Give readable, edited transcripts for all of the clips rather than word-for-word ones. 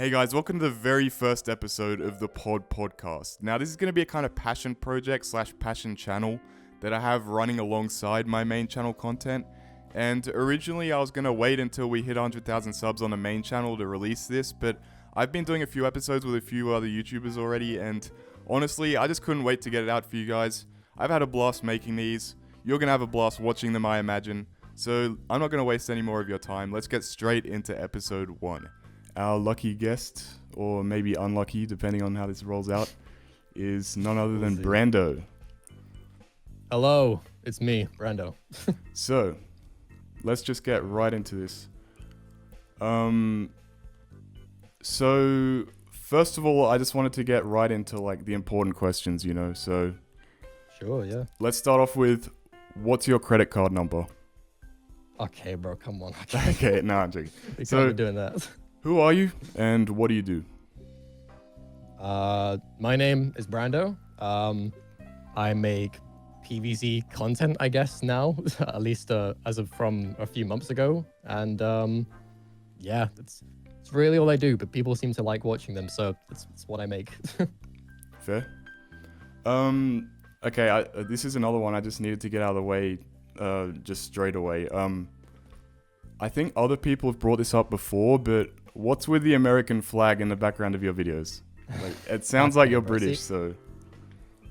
Hey guys, welcome to the very first episode of the podcast. Now, this is going to be a kind of passion project / passion channel that I have running alongside my main channel content. And originally, I was going to wait until we hit 100,000 subs on the main channel to release this, but I've been doing a few episodes with a few other YouTubers already, and honestly, I just couldn't wait to get it out for you guys. I've had a blast making these. You're going to have a blast watching them, I imagine. So, I'm not going to waste any more of your time. Let's get straight into episode 1. Our lucky guest, or maybe unlucky, depending on how this rolls out, is none other than Brando. Hello, it's me, Brando. So, let's just get right into this. So, first of all, I just wanted to get right into, like, the important questions, you know, so... Sure, yeah. Let's start off with, what's your credit card number? Okay, bro, come on. Okay, no, I'm joking. You can't be doing that. Who are you, and what do you do? My name is Brando. I make PvZ content, I guess, now, at least as of from a few months ago. And yeah, it's really all I do, but people seem to like watching them, so it's what I make. Fair. Okay, this is another one I just needed to get out of the way just straight away. I think other people have brought this up before, but what's with the American flag in the background of your videos? Like, it sounds like you're British, so...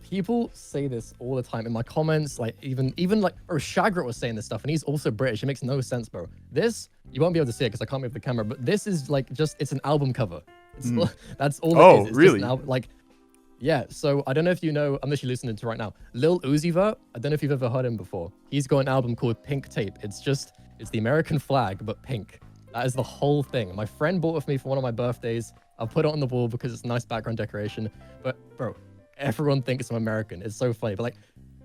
People say this all the time in my comments, like even like, or Shagrat was saying this stuff, and he's also British. It makes no sense, bro. This, you won't be able to see it because I can't move the camera, but this is like it's an album cover. That's all it is. It's really? Just yeah, so I don't know if you know, I'm literally listening to right now, Lil Uzi Vert. I don't know if you've ever heard him before. He's got an album called Pink Tape. It's the American flag, but pink. That is the whole thing. My friend bought it for me for one of my birthdays. I'll put it on the wall because it's a nice background decoration. But bro, everyone thinks I'm American. It's so funny. But like,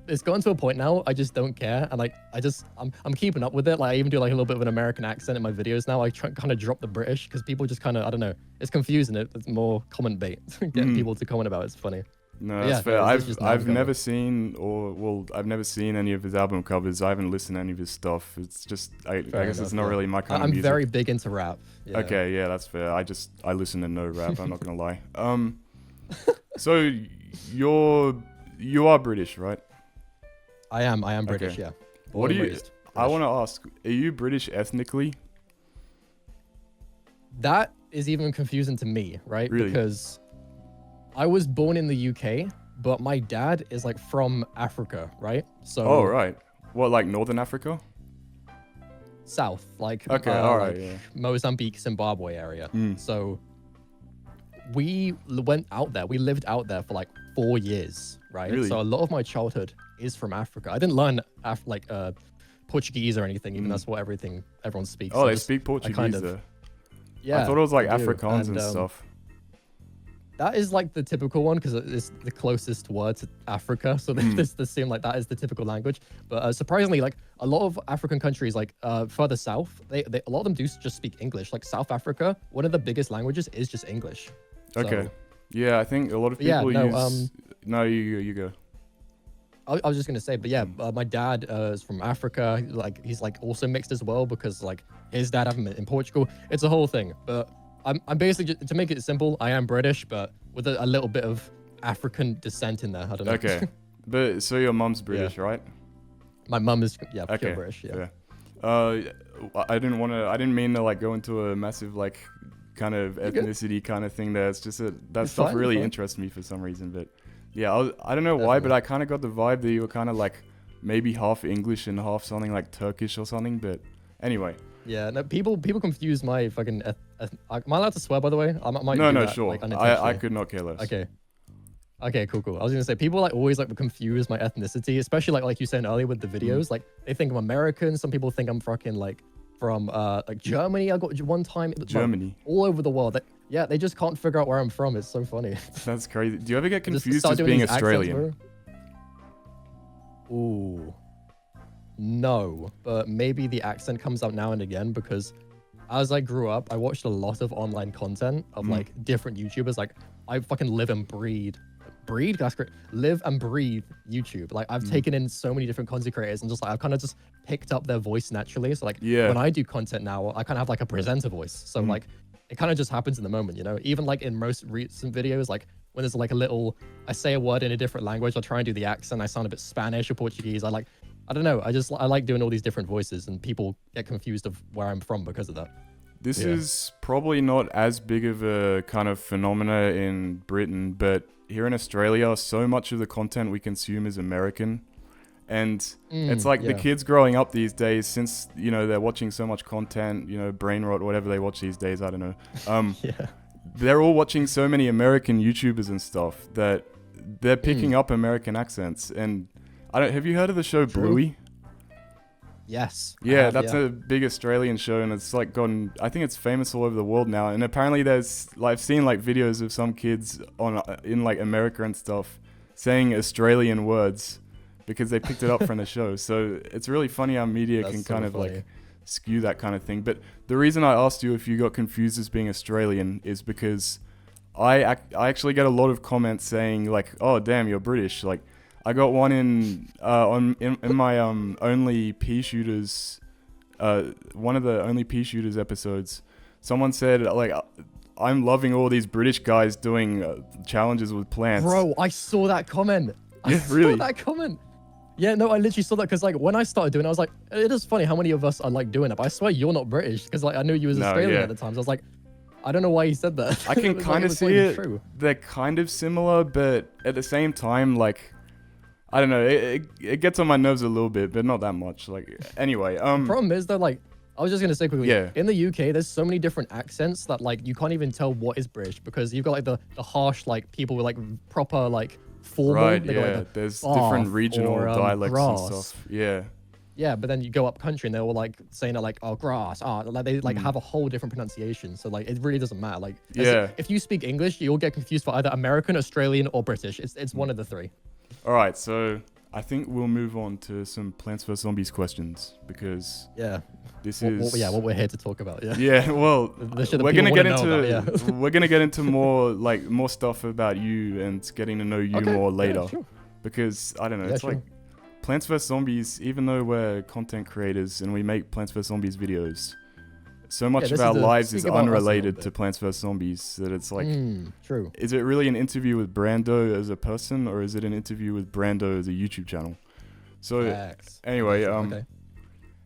it's gotten to a point now, I just don't care. And like, I'm keeping up with it. Like, I even do like a little bit of an American accent in my videos now. I try kind of drop the British because people just kind of, I don't know, it's confusing. It's more comment bait. Getting people to comment about it. It's funny. No, that's fair. I've never seen I've never seen any of his album covers. I haven't listened to any of his stuff. It's just I guess it's not really my kind of music. I'm very big into rap. Yeah. Okay, yeah, that's fair. I listen to no rap. I'm not gonna lie. So you are British, right? I am British. Okay. Yeah. What do you? I want to ask. Are you British ethnically? That is even confusing to me, right? Really? Because I was born in the UK, but my dad is like from Africa, right? So. Oh, right. What, like Northern Africa? South, like okay, all right, like Mozambique, Zimbabwe area. So we went out there. We lived out there for like 4 years, right? Really? So a lot of my childhood is from Africa. I didn't learn Portuguese or anything, even that's what everyone speaks. Oh, so they speak Portuguese there. Yeah, I thought it was like they do. Afrikaans and stuff. That is like the typical one because it's the closest word to Africa. So they seem like that is the typical language. But surprisingly, like a lot of African countries, like further south, a lot of them do just speak English. Like South Africa, one of the biggest languages is just English. Okay. So, yeah, I think a lot of people use... No, you go. I was just gonna say, but yeah, my dad is from Africa. Like he's like also mixed as well because like his dad have him in Portugal. It's a whole thing. But I'm basically, just, to make it simple, I am British, but with a little bit of African descent in there. I don't know. Okay. But so your mum's British, right? My mum is pure British. Yeah. I didn't mean to like go into a massive like kind of ethnicity kind of thing there. It's just that stuff really interests me for some reason. But yeah, I don't know why, but I kind of got the vibe that you were kind of like maybe half English and half something like Turkish or something. But anyway. Yeah, no, people confuse my fucking... am I allowed to swear, by the way? I might no, do that, sure. Like, I could not care less. Okay, cool. I was gonna say, people like always like confuse my ethnicity, especially like you said earlier with the videos. Like, they think I'm American. Some people think I'm fucking like from like Germany. I got one time... Germany? Like, all over the world. They just can't figure out where I'm from. It's so funny. That's crazy. Do you ever get confused as being Australian? Ooh. No, but maybe the accent comes out now and again because as I grew up, I watched a lot of online content of like different YouTubers. Like I fucking live and breathe. That's great. Live and breathe YouTube. Like I've taken in so many different content creators and just like I've kind of just picked up their voice naturally. So like when I do content now, I kind of have like a presenter voice. So like it kind of just happens in the moment, you know? Even like in most recent videos, like when there's like a little, I say a word in a different language, I'll try and do the accent. I sound a bit Spanish or Portuguese. I don't know. I like doing all these different voices, and people get confused of where I'm from because of that. This is probably not as big of a kind of phenomena in Britain, but here in Australia, so much of the content we consume is American. And it's like the kids growing up these days, since, you know, they're watching so much content, you know, brain rot, whatever they watch these days, I don't know. They're all watching so many American YouTubers and stuff that they're picking up American accents. And have you heard of the show Bluey? Yes. Yeah, that's a big Australian show, and it's like gotten, I think it's famous all over the world now. And apparently there's, like, I've seen like videos of some kids in like America and stuff saying Australian words because they picked it up from the show. So it's really funny how media can kind of like skew that kind of thing. But the reason I asked you if you got confused as being Australian is because I actually get a lot of comments saying like, oh damn, you're British. Like I got one in my only pea shooters, one of the only pea shooters episodes. Someone said like, I'm loving all these British guys doing challenges with plants. Bro, I saw that comment. Yeah, really? I saw that comment. Yeah, no, I literally saw that because like when I started doing it, I was like, it is funny how many of us are like doing it, but I swear you're not British because like I knew you was Australian at the time. So I was like, I don't know why he said that. I can kind of see it. True. They're kind of similar, but at the same time, like, I don't know, it gets on my nerves a little bit, but not that much. Like, anyway, the problem is though, like, I was just gonna say quickly, yeah. In the UK, there's so many different accents that like you can't even tell what is British because you've got like the harsh like people with like proper like formal. Right, yeah. Like, there's different regional dialects grass. and stuff. Yeah. Yeah, but then you go up country and they're all like saying it like, oh, grass, like they like have a whole different pronunciation. So like it really doesn't matter. Like, if you speak English, you'll get confused for either American, Australian, or British. It's one of the three. All right, so I think we'll move on to some Plants vs Zombies questions because this is what we're here to talk about. Yeah. Yeah. Well, we're gonna get into more stuff about you and getting to know you more later. Yeah, sure. Because I don't know, it's like Plants vs Zombies. Even though we're content creators and we make Plants vs Zombies videos, so much of our lives is unrelated to Plants vs Zombies that it's like, true. Is it really an interview with Brando as a person, or is it an interview with Brando as a YouTube channel? So anyway,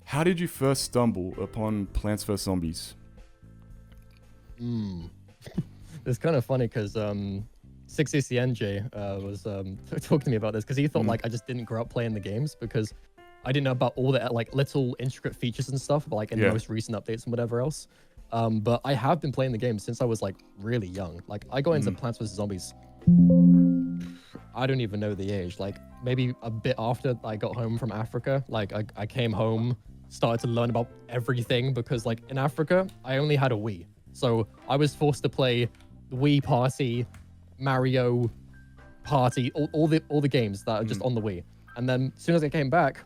how did you first stumble upon Plants vs Zombies? It's kind of funny because 6CNJ was talking to me about this because he thought like I just didn't grow up playing the games because I didn't know about all the like little intricate features and stuff, like in the most recent updates and whatever else. But I have been playing the game since I was like really young. Like I got into Plants vs Zombies. I don't even know the age. Like maybe a bit after I got home from Africa. Like I came home, started to learn about everything because like in Africa I only had a Wii, so I was forced to play the Wii Party, Mario Party, all the games that are just on the Wii. And then as soon as I came back,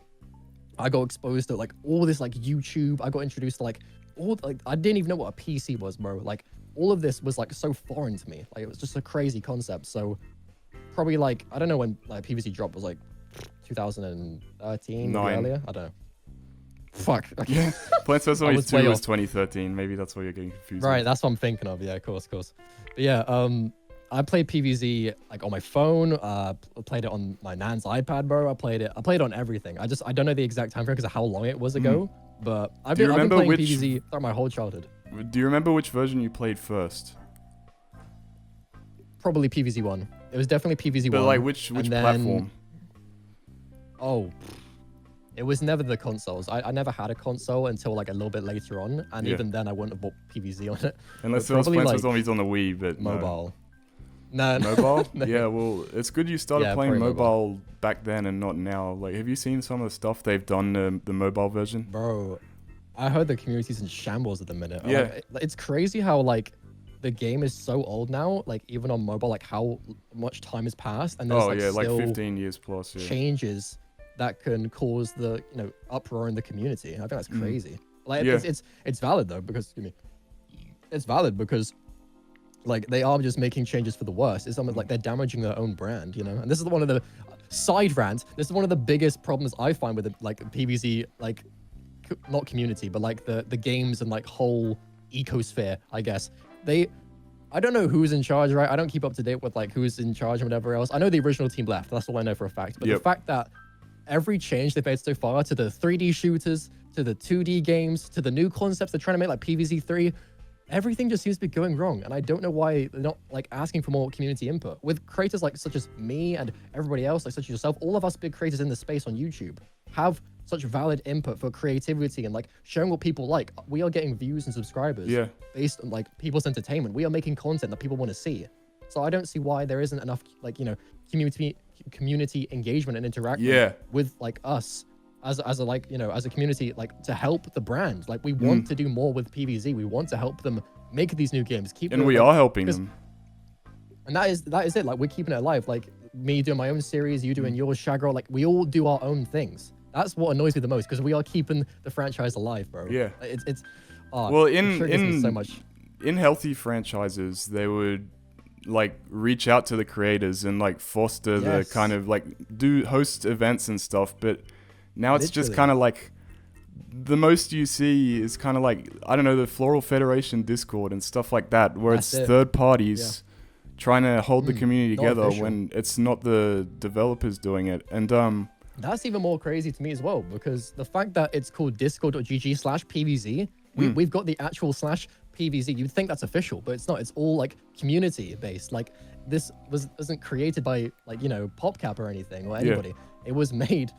I got exposed to like all this like YouTube. I got introduced to like I didn't even know what a PC was, bro. Like all of this was like so foreign to me. Like it was just a crazy concept. So probably like I don't know when like PvZ dropped, was like 2013 maybe earlier. I don't know. Fuck. Okay. Plants vs Zombies 2 was 2013. Maybe that's why you're getting confused. Right, that's what I'm thinking of. Yeah, of course. But yeah, I played PvZ like on my phone. Played it on my nan's iPad, bro. I played it on everything. I don't know the exact time frame because of how long it was ago. But I've been playing PvZ throughout my whole childhood. Do you remember which version you played first? Probably PvZ 1. It was definitely PvZ 1. But like which platform? Oh, it was never the consoles. I never had a console until like a little bit later on, and even then I wouldn't have bought PvZ on it. Unless it was Plants vs Zombies on the Wii, but mobile. No. Mobile? No. Yeah, well, it's good you started playing mobile back then and not now. Like, have you seen some of the stuff they've done the mobile version? Bro, I heard the community's in shambles at the minute. Yeah. Like, it's crazy how, like, the game is so old now, like, even on mobile, like, how much time has passed. And there's, like 15 years plus. Yeah. Changes that can cause the, uproar in the community. I think that's crazy. Like, it's valid, though, because, it's valid because like they are just making changes for the worse. It's almost like they're damaging their own brand, And this is one of the side rant. This is one of the biggest problems I find with like PvZ, like not community, but like the games and like whole ecosphere, I guess, I don't know who's in charge, right? I don't keep up to date with like who's in charge and whatever else. I know the original team left. That's all I know for a fact. But the fact that every change they've made so far to the 3D shooters, to the 2D games, to the new concepts they're trying to make like PvZ 3, everything just seems to be going wrong. And I don't know why they're not like asking for more community input. With creators like such as me and everybody else, like such as yourself, all of us big creators in the space on YouTube have such valid input for creativity and like showing what people like. We are getting views and subscribers based on like people's entertainment. We are making content that people want to see. So I don't see why there isn't enough like, you know, community engagement and interaction with like us as a like, you know, as a community, like to help the brand. Like we want to do more with PvZ. We want to help them make these new games. And we are helping them. And that is it. Like we're keeping it alive. Like me doing my own series, you doing yours, Shagro. Like we all do our own things. That's what annoys me the most because we are keeping the franchise alive, bro. Yeah. It's well, in so much. In healthy franchises, they would like reach out to the creators and like foster the kind of like host events and stuff. But now it's just kind of like the most you see is kind of like, I don't know, the Floral Federation Discord and stuff like that, where it's third parties trying to hold the community together when it's not the developers doing it. And that's even more crazy to me as well, because the fact that it's called discord.gg/PvZ, we've got the actual /PvZ. You'd think that's official, but it's not. It's all like community based. Like this wasn't created by like, you know, Popcap or anything or anybody. It was made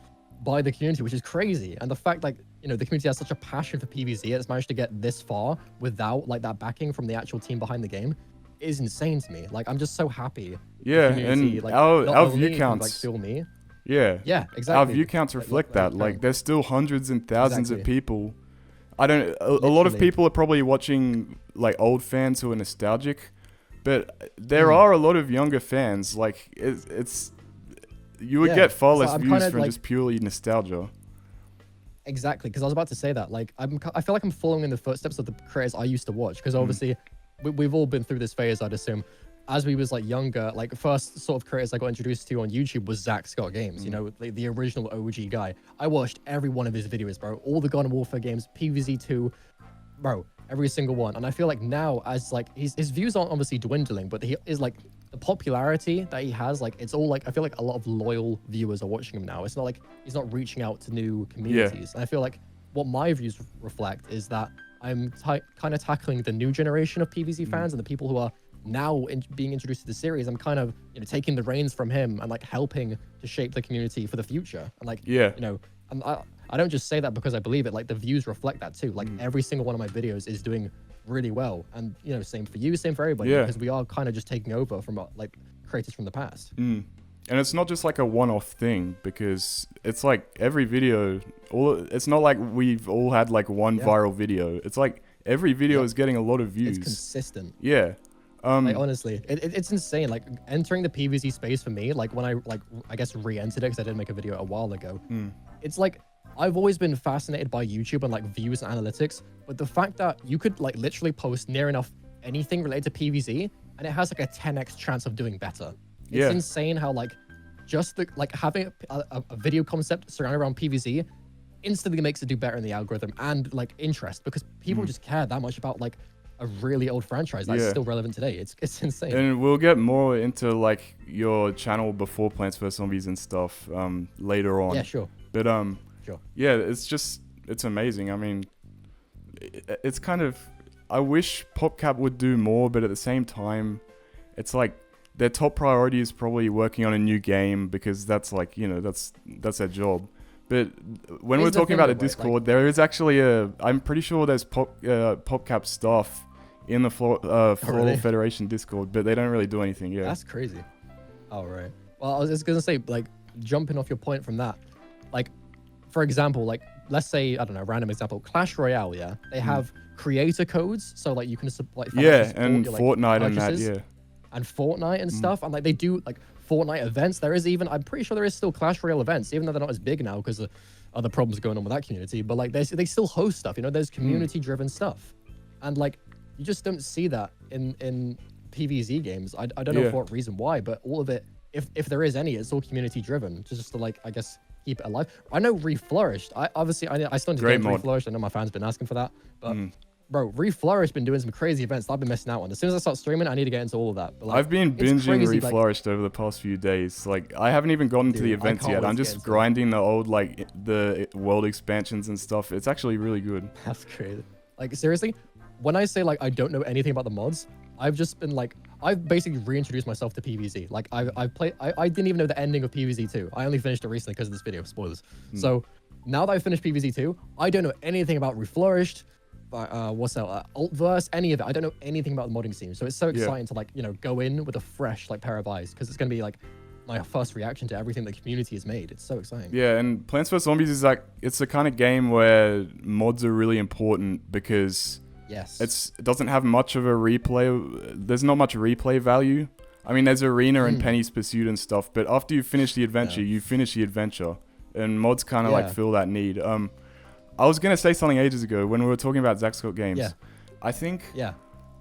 by the community, which is crazy. And the fact like, you know, the community has such a passion for PvZ, it's managed to get this far without like that backing from the actual team behind the game is insane to me. Like I'm just so happy. Yeah, and like, our view counts like feel me. Yeah, exactly. Our view counts reflect that. Like, there's still hundreds and thousands of people. A lot of people are probably watching like old fans who are nostalgic, but there are a lot of younger fans. Like, you would get far less views from just purely nostalgia. Exactly, because I was about to say that. Like, I feel like I'm following in the footsteps of the creators I used to watch, because obviously we've all been through this phase, I'd assume. As we was like younger, like the first sort of creators I got introduced to on YouTube was Zach Scott Games, you know, the original OG guy. I watched every one of his videos, bro. All the Garden Warfare games, PvZ 2, bro, every single one. And I feel like now, as like his views aren't obviously dwindling, but he is like the popularity that he has, like it's all like, I feel like a lot of loyal viewers are watching him now. It's not like he's not reaching out to new communities. And I feel like what my views reflect is that I'm kind of tackling the new generation of PvZ fans and the people who are now being introduced to the series. I'm kind of, you know, taking the reins from him and like helping to shape the community for the future. And like, you know, I don't just say that because I believe it. Like the views reflect that too. Like every single one of my videos is doing really well. And you know, same for you, same for everybody, because we are kind of just taking over from like creators from the past. And it's not just like a one-off thing, because it's like every video, it's not like we've all had like one viral video. It's like every video is getting a lot of views. It's consistent. Yeah. Like honestly, it's insane. Like entering the PvZ space for me, like when I guess re-entered it because I did make a video a while ago. It's like I've always been fascinated by YouTube and like views and analytics, but the fact that you could like literally post near enough anything related to PvZ and it has like a 10x chance of doing better. It's insane how like just the like having a video concept surrounded around PvZ instantly makes it do better in the algorithm and like interest, because people just care that much about like a really old franchise that's still relevant today. It's insane. And we'll get more into like your channel before Plants vs Zombies and stuff later on. Yeah, sure. But yeah, it's amazing. I mean, it's kind of, I wish Popcap would do more, but at the same time, it's like their top priority is probably working on a new game, because that's like, you know, that's their job. But when we're talking about a Discord, there is actually I'm pretty sure there's Popcap staff in the Floral Federation Discord, but they don't really do anything. Yeah, that's crazy. All right. Well, I was just gonna say, like, jumping off your point from that, like, for example, like, let's say, I don't know, random example, Clash Royale. Yeah, they have creator codes, so like you can like and your, like, Fortnite and that. And Fortnite and stuff, and like they do like Fortnite events. There is even, I'm pretty sure there is still Clash Royale events, even though they're not as big now because of other problems going on with that community. But like they still host stuff, you know, there's community-driven stuff. And like, you just don't see that in PvZ games. I don't know for what reason why, but all of it, if there is any, it's all community-driven, just to like, I guess, keep it alive. I know Reflourished. I still need to get Reflourished. I know my fans been asking for that, but bro, Reflourish been doing some crazy events that I've been missing out on. As soon as I start streaming, I need to get into all of that. But, like, I've been it's binging crazy, like, Reflourished over the past few days. Like, I haven't even gotten to the dude, I events can't yet. wait I'm to get just into it. grinding the old, like, the world expansions and stuff. It's actually really good. That's crazy. Like, seriously, when I say, like, I don't know anything about the mods, I've just been, like, I've basically reintroduced myself to PvZ. Like, I've played, I didn't even know the ending of PvZ 2. I only finished it recently because of this video, spoilers. So, now that I've finished PvZ 2, I don't know anything about Reflourished, what's that, Altverse, any of it. I don't know anything about the modding scene. So, it's so exciting to, like, you know, go in with a fresh, like, pair of eyes, because it's going to be, like, my first reaction to everything the community has made. It's so exciting. Yeah, and Plants vs. Zombies is like, it's the kind of game where mods are really important because Yes. it doesn't have much of a replay. There's not much replay value. I mean, there's Arena and Penny's Pursuit and stuff, but after you finish the adventure, you finish the adventure. And mods kind of like fill that need. I was going to say something ages ago when we were talking about Zach Scott Games. Yeah. I think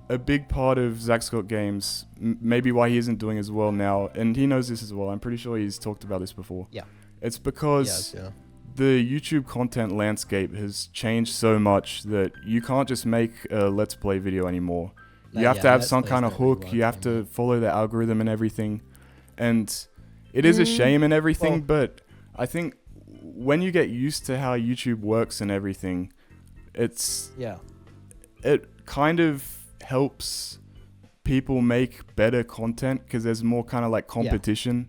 a big part of Zach Scott Games, maybe why he isn't doing as well now, and he knows this as well, I'm pretty sure he's talked about this before. Yeah. It's because the YouTube content landscape has changed so much that you can't just make a Let's Play video anymore. You have to have some kind of hook, you have to follow the algorithm and everything. And it is a shame and everything, but I think when you get used to how YouTube works and everything, it kind of helps people make better content because there's more kind of like competition.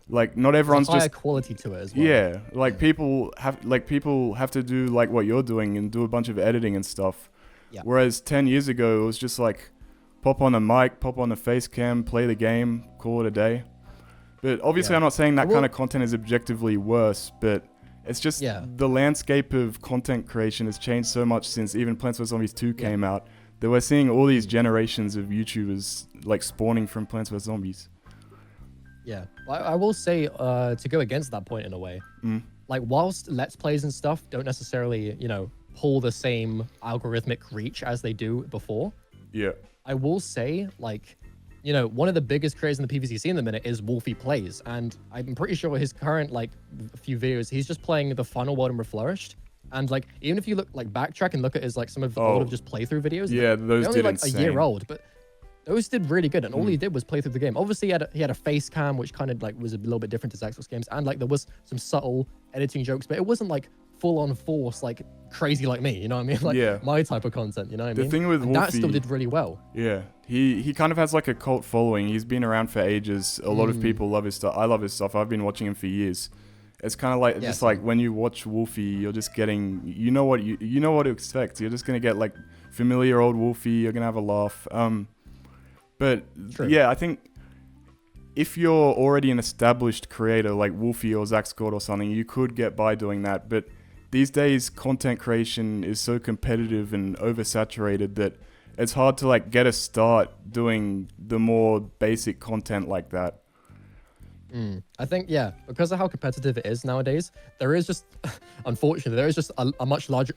Like not everyone's higher just quality to it as well. Yeah, like people have to do like what you're doing and do a bunch of editing and stuff. Yeah. Whereas 10 years ago it was just like pop on the mic, pop on the face cam, play the game, call it a day. But obviously I'm not saying that kind of content is objectively worse, but it's just the landscape of content creation has changed so much since even Plants vs. Zombies 2 came out that we're seeing all these generations of YouTubers like spawning from Plants vs. Zombies. Yeah, I will say to go against that point in a way, like whilst Let's Plays and stuff don't necessarily, you know, pull the same algorithmic reach as they do before. Yeah. I will say, like, you know, one of the biggest creators in the PvZ scene in the minute is Wolfie Plays, and I'm pretty sure his current, like, few videos, he's just playing the final world and Reflourished. And, like, even if you look, like, backtrack and look at his, like, some of the older just playthrough videos, yeah, those they're only, like, a year old, but those did really good, and all he did was play through the game. Obviously, he had a face cam, which kind of, like, was a little bit different to Zach Scott's games, and, like, there was some subtle editing jokes, but it wasn't, like, full-on force, like, crazy like me, you know what I mean? Like, my type of content, you know what I mean? The thing with Wolfie, that still did really well. Yeah, he kind of has, like, a cult following. He's been around for ages. A lot of people love his stuff. I love his stuff. I've been watching him for years. It's kind of like just like when you watch Wolfie, you're just getting you know what to expect. You're just gonna get like familiar old Wolfie. You're gonna have a laugh. But yeah, I think if you're already an established creator like Wolfie or Zach Scott or something, you could get by doing that. But these days, content creation is so competitive and oversaturated that it's hard to like get a start doing the more basic content like that. I think, because of how competitive it is nowadays, there is just, unfortunately, there is just a much larger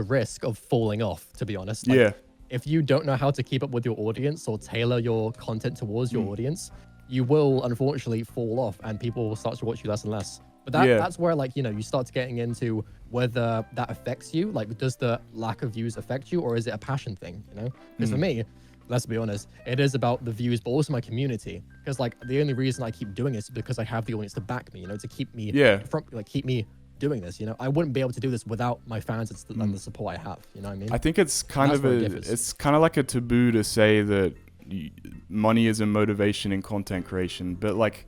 risk of falling off, to be honest. Like, if you don't know how to keep up with your audience or tailor your content towards your audience, you will unfortunately fall off and people will start to watch you less and less. But that's where, like, you know, you start getting into whether that affects you. Like, does the lack of views affect you, or is it a passion thing, you know? Because for me, let's be honest, it is about the views, but also my community. Because, like, the only reason I keep doing this is because I have the audience to back me, you know, to keep me keep me doing this, you know. I wouldn't be able to do this without my fans and the support I have, you know what I mean? I think it's kind of like a taboo to say that money is a motivation in content creation, but like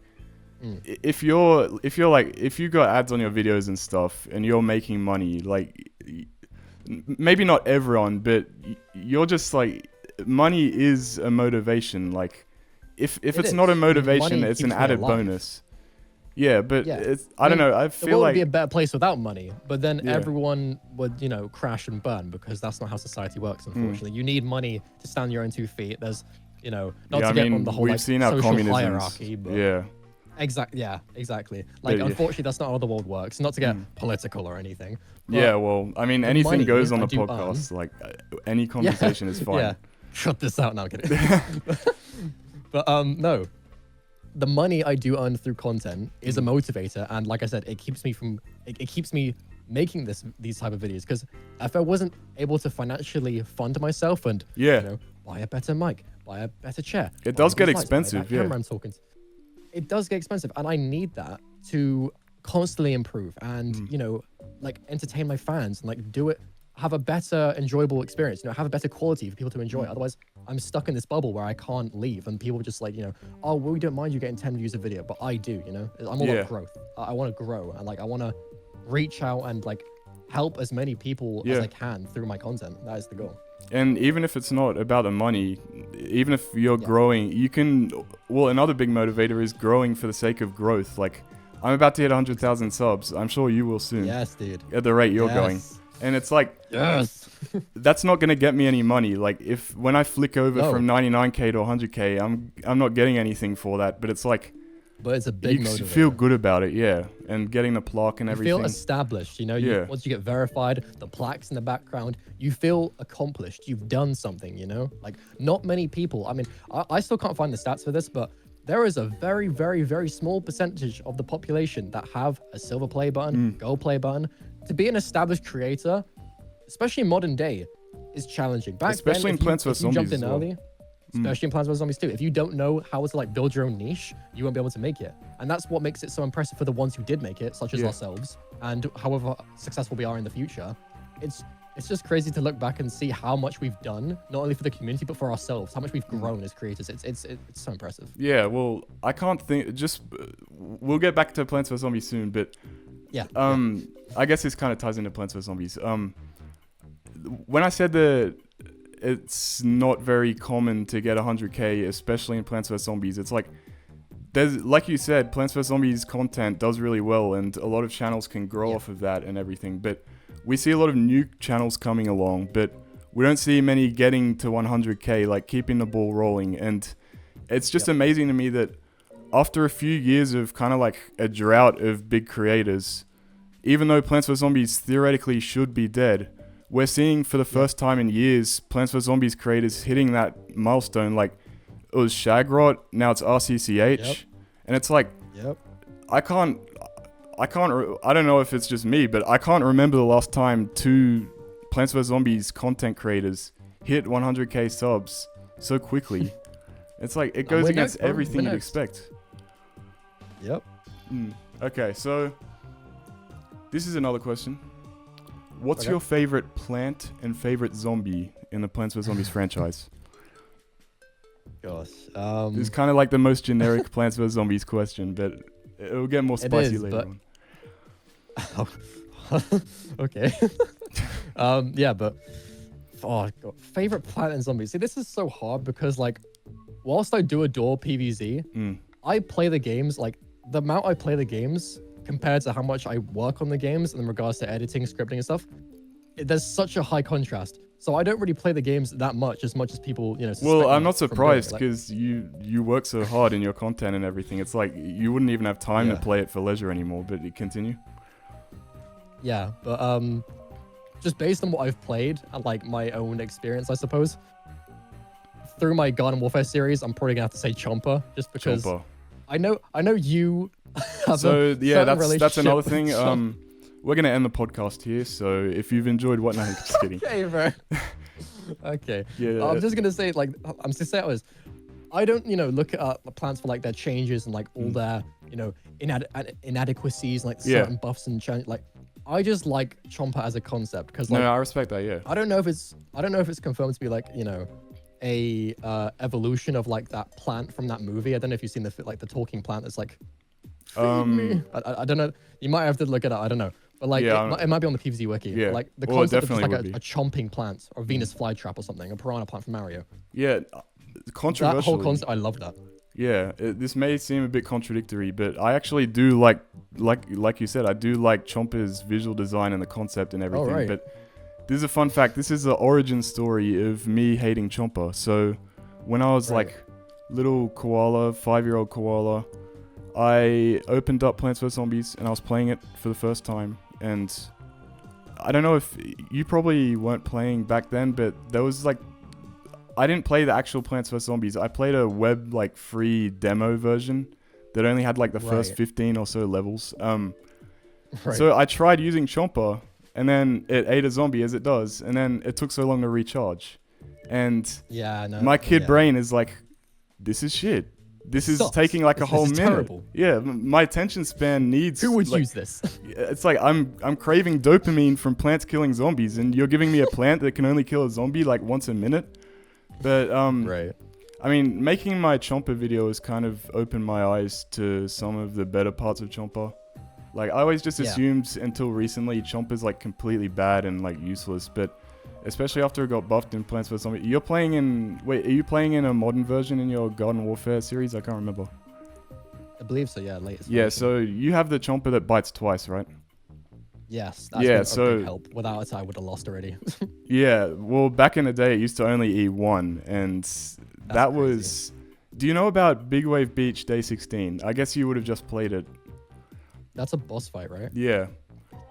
if you got ads on your videos and stuff and you're making money, like maybe not everyone, but you're just like, money is a motivation. Like if it's not a motivation, it's an added bonus. Yeah, but I don't know. I feel the world like would be a better place without money, but then everyone would, you know, crash and burn because that's not how society works. Unfortunately, you need money to stand on your own 2 feet. There's, you know, not to get on the whole we've like, seen our social communisms. hierarchy, but exactly. Like, unfortunately, that's not how the world works. Not to get political or anything. Well, I mean, anything goes on the podcast. Like, any conversation is fine. Cut this out now, I'm kidding. But no, the money I do earn through content is a motivator, and like I said, it keeps me making these type of videos, because if I wasn't able to financially fund myself and buy a better mic, buy a better chair, it does get expensive. Camera I'm talking to, it does get expensive, and I need that to constantly improve and like entertain my fans and like do it, have a better enjoyable experience, have a better quality for people to enjoy. Otherwise I'm stuck in this bubble where I can't leave, and people just like, oh, well, we don't mind you getting 10 views a video, but I do. I'm all about growth. I want to grow, and like I want to reach out and like help as many people as I can through my content. That is the goal. And even if it's not about the money, even if you're growing, you can, well, another big motivator is growing for the sake of growth. Like, I'm about to hit 100,000 subs. I'm sure you will soon. Yes, dude. At the rate you're going. And it's like, that's not going to get me any money. Like, when I flick over from 99k to 100k, I'm not getting anything for that. But it's like, but it's a big motivator. You feel good about it, and getting the plaque and everything. You feel established, once you get verified, the plaques in the background, you feel accomplished. You've done something, Like, not many people, I mean, I still can't find the stats for this, but there is a very, very, very small percentage of the population that have a silver play button, gold play button. To be an established creator, especially in modern day, is challenging. Especially in Plants vs. Zombies as well. Especially in Plants vs. Zombies too. If you don't know how to like build your own niche, you won't be able to make it. And that's what makes it so impressive for the ones who did make it, such as ourselves, and however successful we are in the future. It's just crazy to look back and see how much we've done, not only for the community, but for ourselves, how much we've grown as creators. It's so impressive. Yeah, well, I can't think, we'll get back to Plants vs. Zombies soon, but I guess this kind of ties into Plants vs. Zombies. When I said that it's not very common to get 100k, especially in Plants vs. Zombies, it's like, there's, like you said, Plants vs. Zombies content does really well, and a lot of channels can grow off of that and everything, but we see a lot of new channels coming along, but we don't see many getting to 100k, like keeping the ball rolling. And it's just amazing to me that after a few years of kind of like a drought of big creators, even though Plants vs. Zombies theoretically should be dead, we're seeing for the first time in years Plants vs. Zombies creators hitting that milestone. Like, it was Shagrot, now it's RCCH, and it's like, I don't know if it's just me, but I can't remember the last time two Plants vs. Zombies content creators hit 100k subs so quickly. It's like, it goes against everything you'd expect. Okay, so this is another question. What's your favorite plant and favorite zombie in the Plants vs. Zombies franchise? Gosh. This is kind of like the most generic Plants vs. Zombies question, but it'll get more spicy later on. Okay. But God, favorite plant and zombie. See, this is so hard because like, whilst I do adore PvZ, I play the games, like the amount I play the games compared to how much I work on the games in regards to editing, scripting and stuff, there's such a high contrast. So I don't really play the games that much as people, Well, I'm not surprised because you work so hard in your content and everything. It's like you wouldn't even have time to play it for leisure anymore, but you continue. Yeah, but just based on what I've played and like my own experience, I suppose, through my Garden Warfare series, I'm probably gonna have to say Chomper, just because I know you have that's another thing. We're gonna end the podcast here, so if you've enjoyed what, no, I'm just kidding. Okay, bro. Okay. Yeah. I'm just gonna say, like, I'm just saying was, I don't, look at plants for like their changes and like all their, inadequacies, like certain buffs and like. I just like Chomper as a concept because like, I respect that. Yeah. I don't know if it's confirmed to be like a evolution of like that plant from that movie. I don't know if you've seen the talking plant that's like. I don't know. You might have to look it up. I don't know. But like it might be on the PvZ wiki. Yeah. Like the concept of just like a chomping plant or Venus flytrap or something, a piranha plant from Mario. Yeah. Controversial. That whole concept, I love that. Yeah, this may seem a bit contradictory, but I actually do like you said, I do like Chomper's visual design and the concept and everything. Right. But this is a fun fact. This is the origin story of me hating Chomper. So when I was like little koala, 5-year-old koala, I opened up Plants vs. Zombies and I was playing it for the first time. And I don't know if you probably weren't playing back then, but there was like, I didn't play the actual Plants vs. Zombies. I played a web like free demo version that only had like the first 15 or so levels. Right. So I tried using Chomper, and then it ate a zombie as it does, and then it took so long to recharge. And Yeah, no. my kid yeah. brain is like, this is shit. This is sucks. taking like a This whole is minute. terrible. Yeah, my attention span needs. Who would like, use this? It's like I'm craving dopamine from plants killing zombies, and you're giving me a plant that can only kill a zombie like once a minute. But Right. I mean, making my Chomper video has kind of opened my eyes to some of the better parts of Chomper. Like I always just assumed until recently Chomper's like completely bad and like useless, but especially after it got buffed in Plants vs Zombies. You're playing in are you playing in a modern version in your Garden Warfare series? I can't remember. I believe so, yeah, latest. Yeah, version. so you have the Chomper that bites twice, right? Yes, that's Yeah, been a so- big help. Without it, I would have lost already. Yeah, well, back in the day, it used to only E1, and that crazy. was... Do you know about Big Wave Beach Day 16? I guess you would have just played it. That's a boss fight, right? Yeah.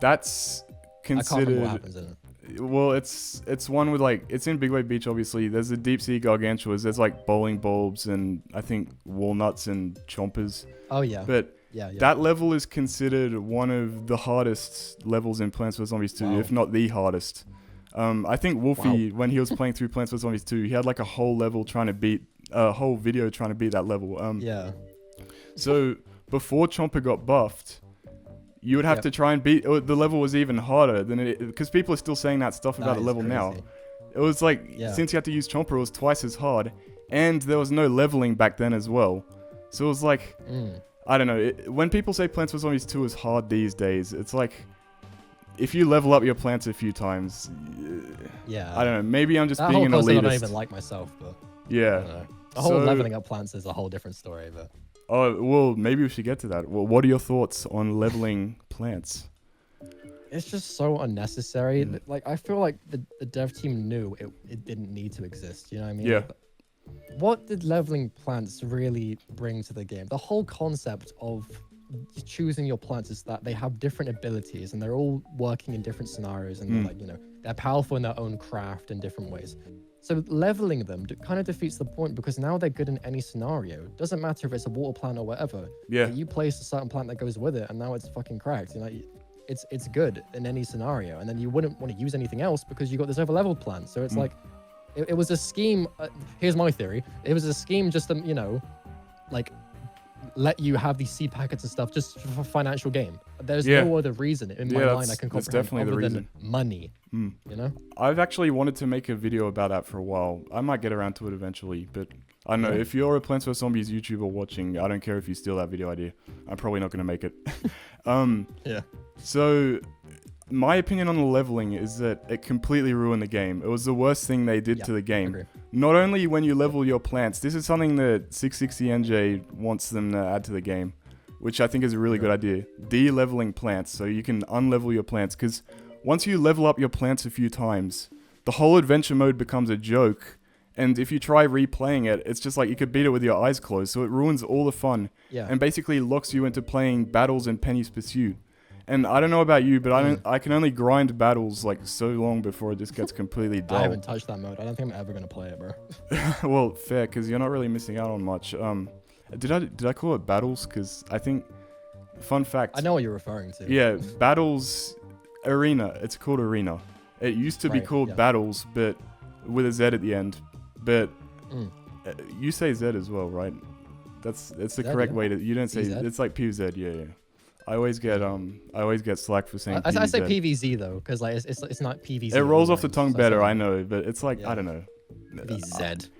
That's I can't considered... remember what happens in it. Well, it's one with like... It's in Big Wave Beach, obviously. There's the Deep Sea Gargantuas. There's like bowling bulbs and I think walnuts and chompers. Oh, yeah. But yeah. that level is considered one of the hardest levels in Plants vs Zombies 2, if not the hardest. I think Wolfie, when he was playing through Plants vs Zombies 2, he had like a whole level trying to beat... A whole video trying to beat that level. Yeah. So before Chomper got buffed, you would have to try and beat... The level was even harder than it... Because people are still saying that stuff about the level now. It was like, since you had to use Chomper, it was twice as hard. And there was no leveling back then as well. So it was like... I don't know. When people say Plants vs Zombies 2 is hard these days, it's like... If you level up your plants a few times... I don't know. Maybe I'm just that being an whole concept elitist. I don't even like myself, but... Yeah. I don't know. The whole leveling up plants is a whole different story, but... Oh, well, maybe we should get to that. Well, what are your thoughts on leveling plants? It's just so unnecessary. Like, I feel like the dev team knew it didn't need to exist, you know what I mean? Yeah. But what did leveling plants really bring to the game? The whole concept of choosing your plants is that they have different abilities and they're all working in different scenarios and they're like, you know, they're powerful in their own craft in different ways. So leveling them kind of defeats the point because now they're good in any scenario. Doesn't matter if it's a water plant or whatever. Yeah. You place a certain plant that goes with it and now it's fucking cracked. You know, it's good in any scenario. And then you wouldn't want to use anything else because you got this over-leveled plant. So it's like, it was a scheme. Here's my theory. It was a scheme just to, you know, like let you have these seed packets and stuff just for financial gain. There's no other reason in my mind I can comprehend definitely the reason. than money. You know? I've actually wanted to make a video about that for a while. I might get around to it eventually, but I don't know. If you're a Plants vs Zombies YouTuber watching, I don't care if you steal that video idea. I'm probably not going to make it. Yeah. So, my opinion on the leveling is that it completely ruined the game. It was the worst thing they did to the game. Agree. Not only when you level your plants, this is something that 660NJ wants them to add to the game, which I think is a really good idea. De-leveling plants, so you can unlevel your plants, because once you level up your plants a few times, the whole adventure mode becomes a joke, and if you try replaying it, it's just like you could beat it with your eyes closed, so it ruins all the fun, and basically locks you into playing battles in Penny's Pursuit. And I don't know about you, but I can only grind battles like so long before it just gets completely dull. I haven't touched that mode. I don't think I'm ever going to play it, bro. Well, fair, because you're not really missing out on much. Did I call it battles? Because I think, fun fact. I know what you're referring to. Yeah, battles, arena. It's called arena. It used to be called battles, but with a Z at the end. But you say Z as well, right? It's the Z, correct way to. You don't say PvZ? it's like PvZ. Yeah. I always get slack for saying PvZ. I say PvZ though, because like it's not PvZ. It rolls off the tongue so better, I know, but it's like I don't know. PvZ.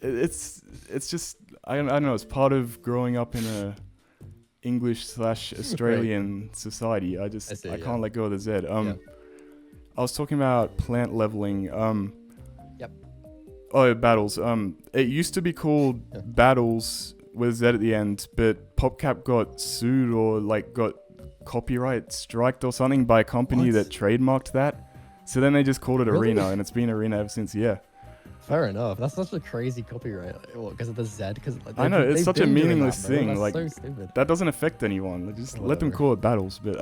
It's just I don't know. It's part of growing up in a English/Australian society. I can't let go of the Z. I was talking about plant leveling. Oh, battles. It used to be called battles with Z at the end, but Popcap got sued or like got copyright striked or something by a company that trademarked that. So then they just called it Arena, and it's been Arena ever since. Yeah. Fair enough. That's such a crazy copyright. Because of the Z. Because I know it's such a meaningless thing. That's like so stupid. that doesn't affect anyone. Just let them call it battles. But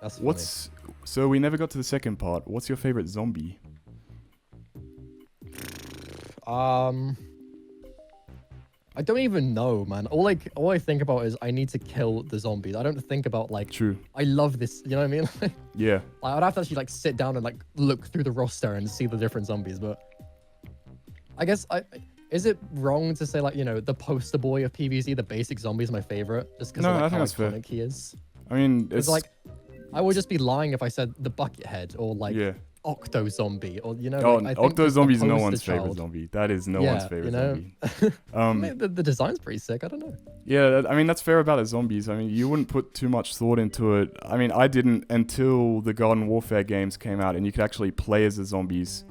That's what's so we never got to the second part. What's your favorite zombie? I I don't even know, man. All I think about is I need to kill the zombies. I don't think about like True. I love this. You know what I mean? Yeah. Like, I'd have to actually like sit down and like look through the roster and see the different zombies. But I guess is it wrong to say like the poster boy of PvZ, the basic zombie is my favorite just because No, of I like, think how that's fair. iconic he is? I mean, it's Like I would just be lying if I said the bucket head or like yeah. Octo zombie or Oh, like, I think Octo just the Zombie is no poster one's favorite child. zombie. That is no one's favorite zombie. I mean, the design's pretty sick. I don't know. Yeah, I mean, that's fair about the zombies. I mean, you wouldn't put too much thought into it. I mean, I didn't until the Garden Warfare games came out and you could actually play as the zombies.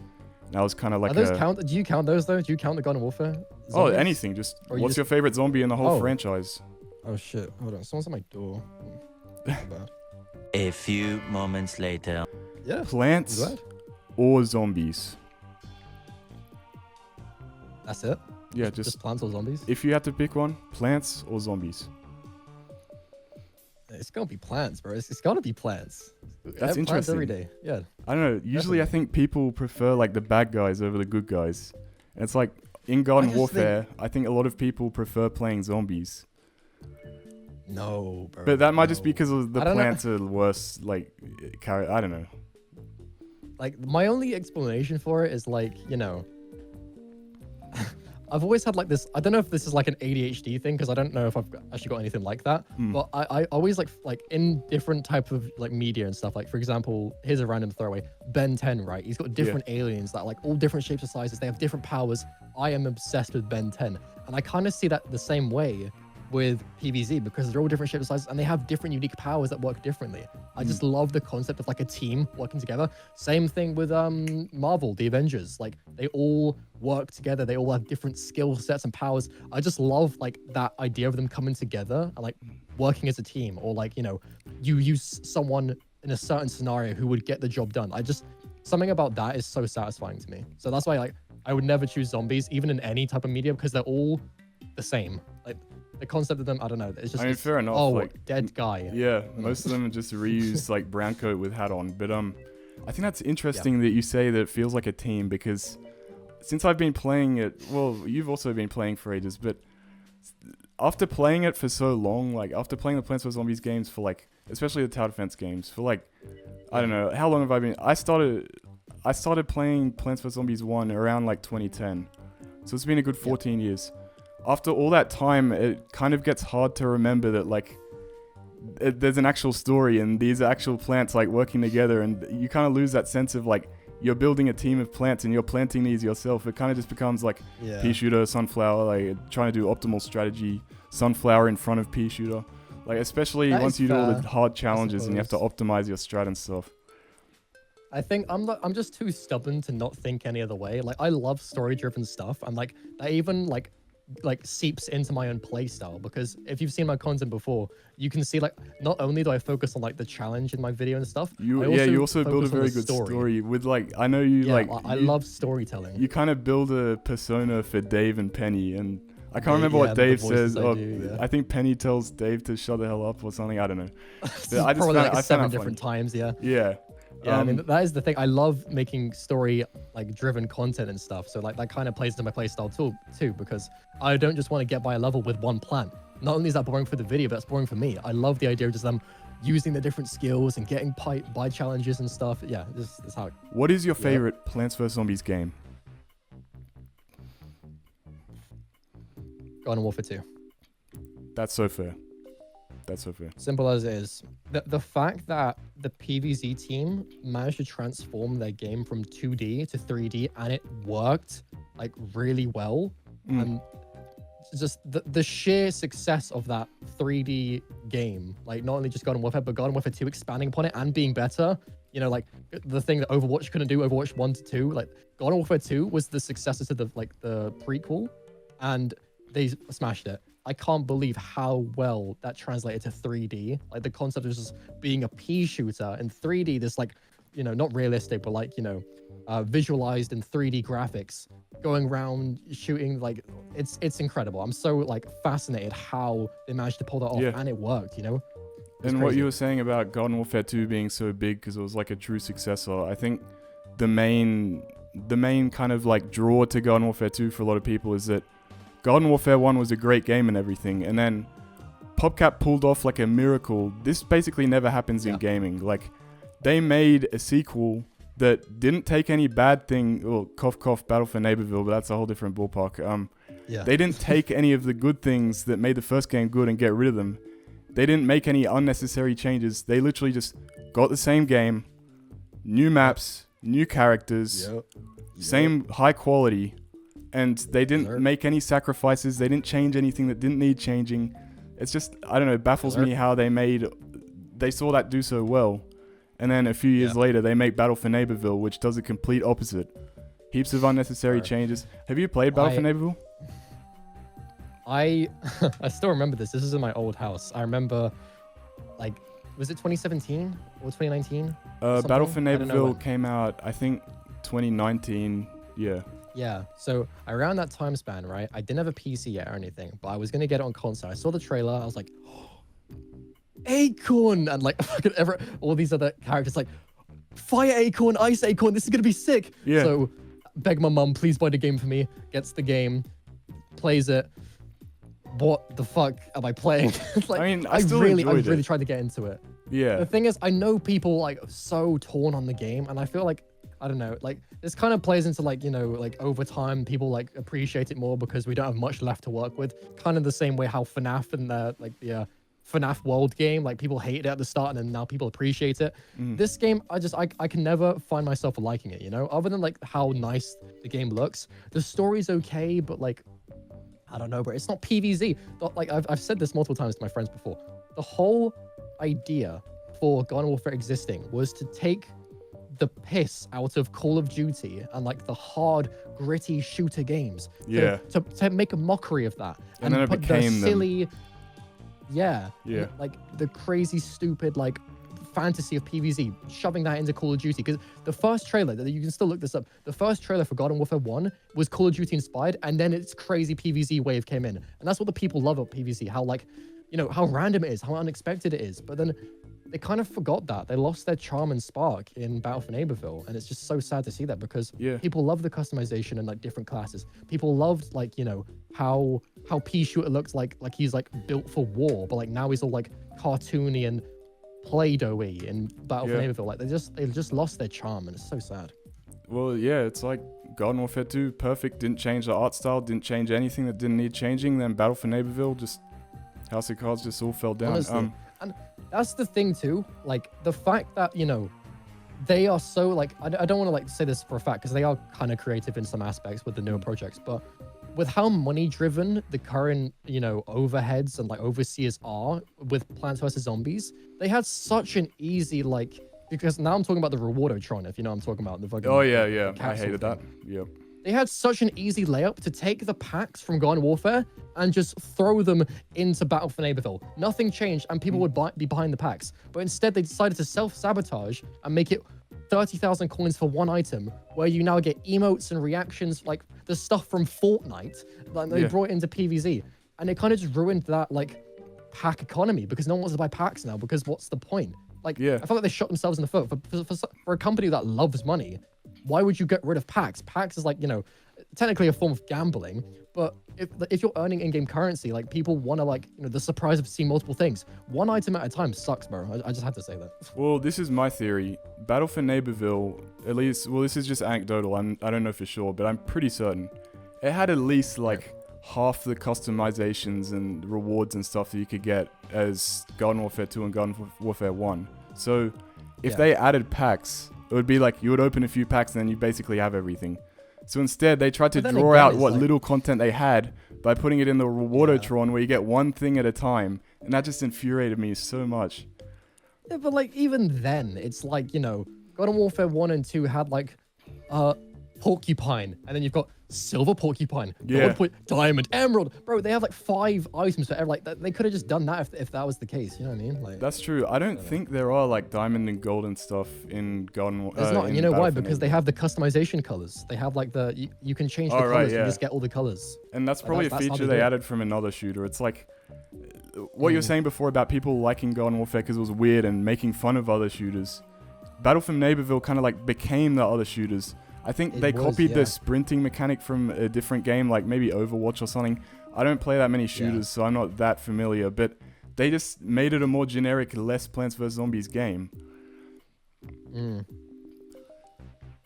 And I was kind of like Do you count those though? Do you count the Garden Warfare zombies? Oh, anything. Just Or you what's just- your favorite zombie in the whole Oh. franchise? Oh shit! Hold on, someone's at my door. Bad. A few moments later. Yeah. Plants Is that? or zombies? That's it. Yeah, Just plants or zombies. if you had to pick one, plants or zombies? It's gonna be plants, bro. It's gotta be plants. That's Plants every interesting. day. Yeah. I don't know. Usually, I think people prefer like the bad guys over the good guys. And it's like in Garden just Warfare, I think a lot of people prefer playing zombies. No, bro. But that might just be no. because of the I don't know. plants are worse. Like, I don't know. Like my only explanation for it is like I've always had like this. I don't know if this is like an ADHD thing because I don't know if I've actually got anything like that. But I always like in different type of like media and stuff. Like for example, here's a random throwaway. Ben 10, right? He's got different aliens that are like all different shapes and sizes. They have different powers. I am obsessed with Ben 10, and I kind of see that the same way with PvZ because they're all different shapes and sizes and they have different unique powers that work differently. I just love the concept of like a team working together. Same thing with Marvel, the Avengers. Like they all work together. They all have different skill sets and powers. I just love like that idea of them coming together and like working as a team, or like you use someone in a certain scenario who would get the job done. Something about that is so satisfying to me. So that's why like I would never choose zombies even in any type of media because they're all the same. Like the concept of them, I don't know. It's just I mean, fair enough. Oh, like, dead guy. Yeah, most of them are just reused like brown coat with hat on. But I think that's interesting that you say that it feels like a team because since I've been playing it, well, you've also been playing for ages, but after playing it for so long, like after playing the Plants vs Zombies games for like, especially the tower defense games for like, I don't know, how long have I been? I started playing Plants vs Zombies 1 around like 2010, so it's been a good 14 years. After all that time, it kind of gets hard to remember that like there's an actual story and these actual plants like working together, and you kind of lose that sense of like you're building a team of plants and you're planting these yourself. It kind of just becomes like pea shooter, sunflower, like trying to do optimal strategy, sunflower in front of pea shooter, like especially That once is you do all fair, the hard challenges and you have to suppose. optimize your strat and stuff. I think I'm just too stubborn to not think any other way. Like I love story-driven stuff, and like that even like seeps into my own play style, because if you've seen my content before, you can see like not only do I focus on like the challenge in my video and stuff, You also build a focus on very the good story with like I know you Yeah, like I love storytelling. you kind of build a persona for Dave and Penny, and I can't Yeah, remember yeah, what the Dave voices says. I Oh, do, yeah. I think Penny tells Dave to shut the hell up or something. I don't know. This But is I just probably found- like I found 7 that different funny. times. Yeah. Yeah. Yeah, I mean that is the thing. I love making story like driven content and stuff. So like that kind of plays into my playstyle too, because I don't just want to get by a level with one plant. Not only is that boring for the video, but that's boring for me. I love the idea of just them using the different skills and getting by challenges and stuff. Yeah, this is how. What is your favorite Plants vs Zombies game? Garden Warfare 2. That's so fair. That's so fair. Simple as it is. The fact that the PvZ team managed to transform their game from 2D to 3D and it worked like really well, and just the sheer success of that 3D game, like not only just Garden Warfare, but Garden Warfare 2 expanding upon it and being better. You know, like the thing that Overwatch couldn't do, Overwatch 1 to 2, like Garden Warfare 2 was the successor to the prequel, and they smashed it. I can't believe how well that translated to 3D. Like the concept of just being a pea shooter in 3D, this like, not realistic, but like, visualized in 3D graphics, going around shooting, like it's incredible. I'm so like fascinated how they managed to pull that off, and it worked, It's And what crazy. you were saying about Garden Warfare 2 being so big because it was like a true successor, I think the main kind of like draw to Garden Warfare 2 for a lot of people is that Garden Warfare 1 was a great game and everything, and then Popcap pulled off like a miracle. This basically never happens in gaming. Like, they made a sequel that didn't take any bad thing. Well, cough cough, Battle for Neighborville, but that's a whole different ballpark. They didn't take any of the good things that made the first game good and get rid of them. They didn't make any unnecessary changes. They literally just got the same game, new maps, new characters, same high quality, and they didn't make any sacrifices. They didn't change anything that didn't need changing. It's just, I don't know, it baffles me how they saw that do so well. And then a few years later, they make Battle for Neighborville, which does the complete opposite. Heaps of unnecessary changes. Have you played Battle for Neighborville? I still remember this. This is in my old house. I remember, like, was it 2017 or 2019? Battle for Neighborville came out, I think, 2019. Yeah. Yeah, so around that time span, right? I didn't have a PC yet or anything, but I was gonna get it on console. I saw the trailer. I was like, oh, Acorn, and like all these other characters, like Fire Acorn, Ice Acorn. This is gonna be sick. Yeah. So, beg my mum, please buy the game for me. Gets the game, plays it. What the fuck am I playing? Like, I mean, I really tried to get into it. Yeah. The thing is, I know people like so torn on the game, and I feel like, I don't know, like this kind of plays into like, you know, like over time people like appreciate it more because we don't have much left to work with. Kind of the same way how FNAF and the FNAF World game, like people hated it at the start and then now people appreciate it. This game, I can never find myself liking it, you know, other than like how nice the game looks. The story's okay, but like, I don't know, bro, it's not PvZ. Like I've said this multiple times to my friends before. The whole idea for Garden Warfare existing was to take the piss out of Call of Duty and like the hard, gritty shooter games. To make a mockery of that. And then it put became the silly, them. like the crazy, stupid, like fantasy of PvZ, shoving that into Call of Duty. Because the first trailer, you can still look this up, the first trailer for Garden Warfare 1 was Call of Duty inspired, and then its crazy PvZ wave came in. And that's what the people love about PvZ, how like, you know, how random it is, how unexpected it is. But then they kind of forgot that. They lost their charm and spark in Battle for Neighborville. And it's just so sad to see that because people love the customization and like different classes. People loved like, you know, how Pea Shooter looks like he's like built for war, but like now he's all like cartoony and Play-Doh-y in Battle for Neighborville. Like they just lost their charm and it's so sad. Well, yeah, it's like Garden Warfare 2, perfect, didn't change the art style, didn't change anything that didn't need changing. Then Battle for Neighborville, just House of Cards just all fell down. Honestly, and that's the thing too, like the fact that, you know, they are so like, I don't want to like say this for a fact because they are kind of creative in some aspects with the newer projects, but with how money driven the current, you know, overheads and like overseers are with Plants vs. Zombies, they had such an easy like, because now I'm talking about the Rewardotron, if you know what I'm talking about. The fucking, I hated that. Yep. They had such an easy layup to take the packs from Garden Warfare and just throw them into Battle for Neighborville. Nothing changed and people would be behind the packs. But instead they decided to self-sabotage and make it 30,000 coins for one item, where you now get emotes and reactions, like the stuff from Fortnite that they brought into PvZ. And it kind of just ruined that like pack economy because no one wants to buy packs now because what's the point? Like, I feel like they shot themselves in the foot. For a company that loves money, why would you get rid of packs? Packs is like, you know, technically a form of gambling, but if you're earning in-game currency, like people want to like, you know, the surprise of seeing multiple things. One item at a time sucks, bro. I just had to say that. Well, this is my theory. Battle for Neighborville, at least, well, this is just anecdotal. I don't know for sure, but I'm pretty certain. It had at least like half the customizations and rewards and stuff that you could get as Garden Warfare 2 and Garden Warfare 1. So if they added packs, it would be like you would open a few packs and then you basically have everything. So instead, they tried to draw out what little content they had by putting it in the Rewardotron where you get one thing at a time. And that just infuriated me so much. Yeah, but like even then, it's like, you know, Garden Warfare 1 and 2 had like porcupine, and then you've got silver porcupine, diamond, emerald. Bro, they have like 5 items for every, like they could have just done that if that was the case, you know what I mean? Like, that's true. I don't think there are like diamond and gold and stuff in Garden Warfare. There's not, you know why? Because they have the customization colors. They have like the, you can change the colors and just get all the colors. And that's probably a feature they added from another shooter. It's like what you were saying before about people liking Garden Warfare because it was weird and making fun of other shooters. Battle for Neighborville kind of like became the other shooters. I think they copied the sprinting mechanic from a different game, like maybe Overwatch or something. I don't play that many shooters, so I'm not that familiar. But they just made it a more generic, less Plants vs Zombies game.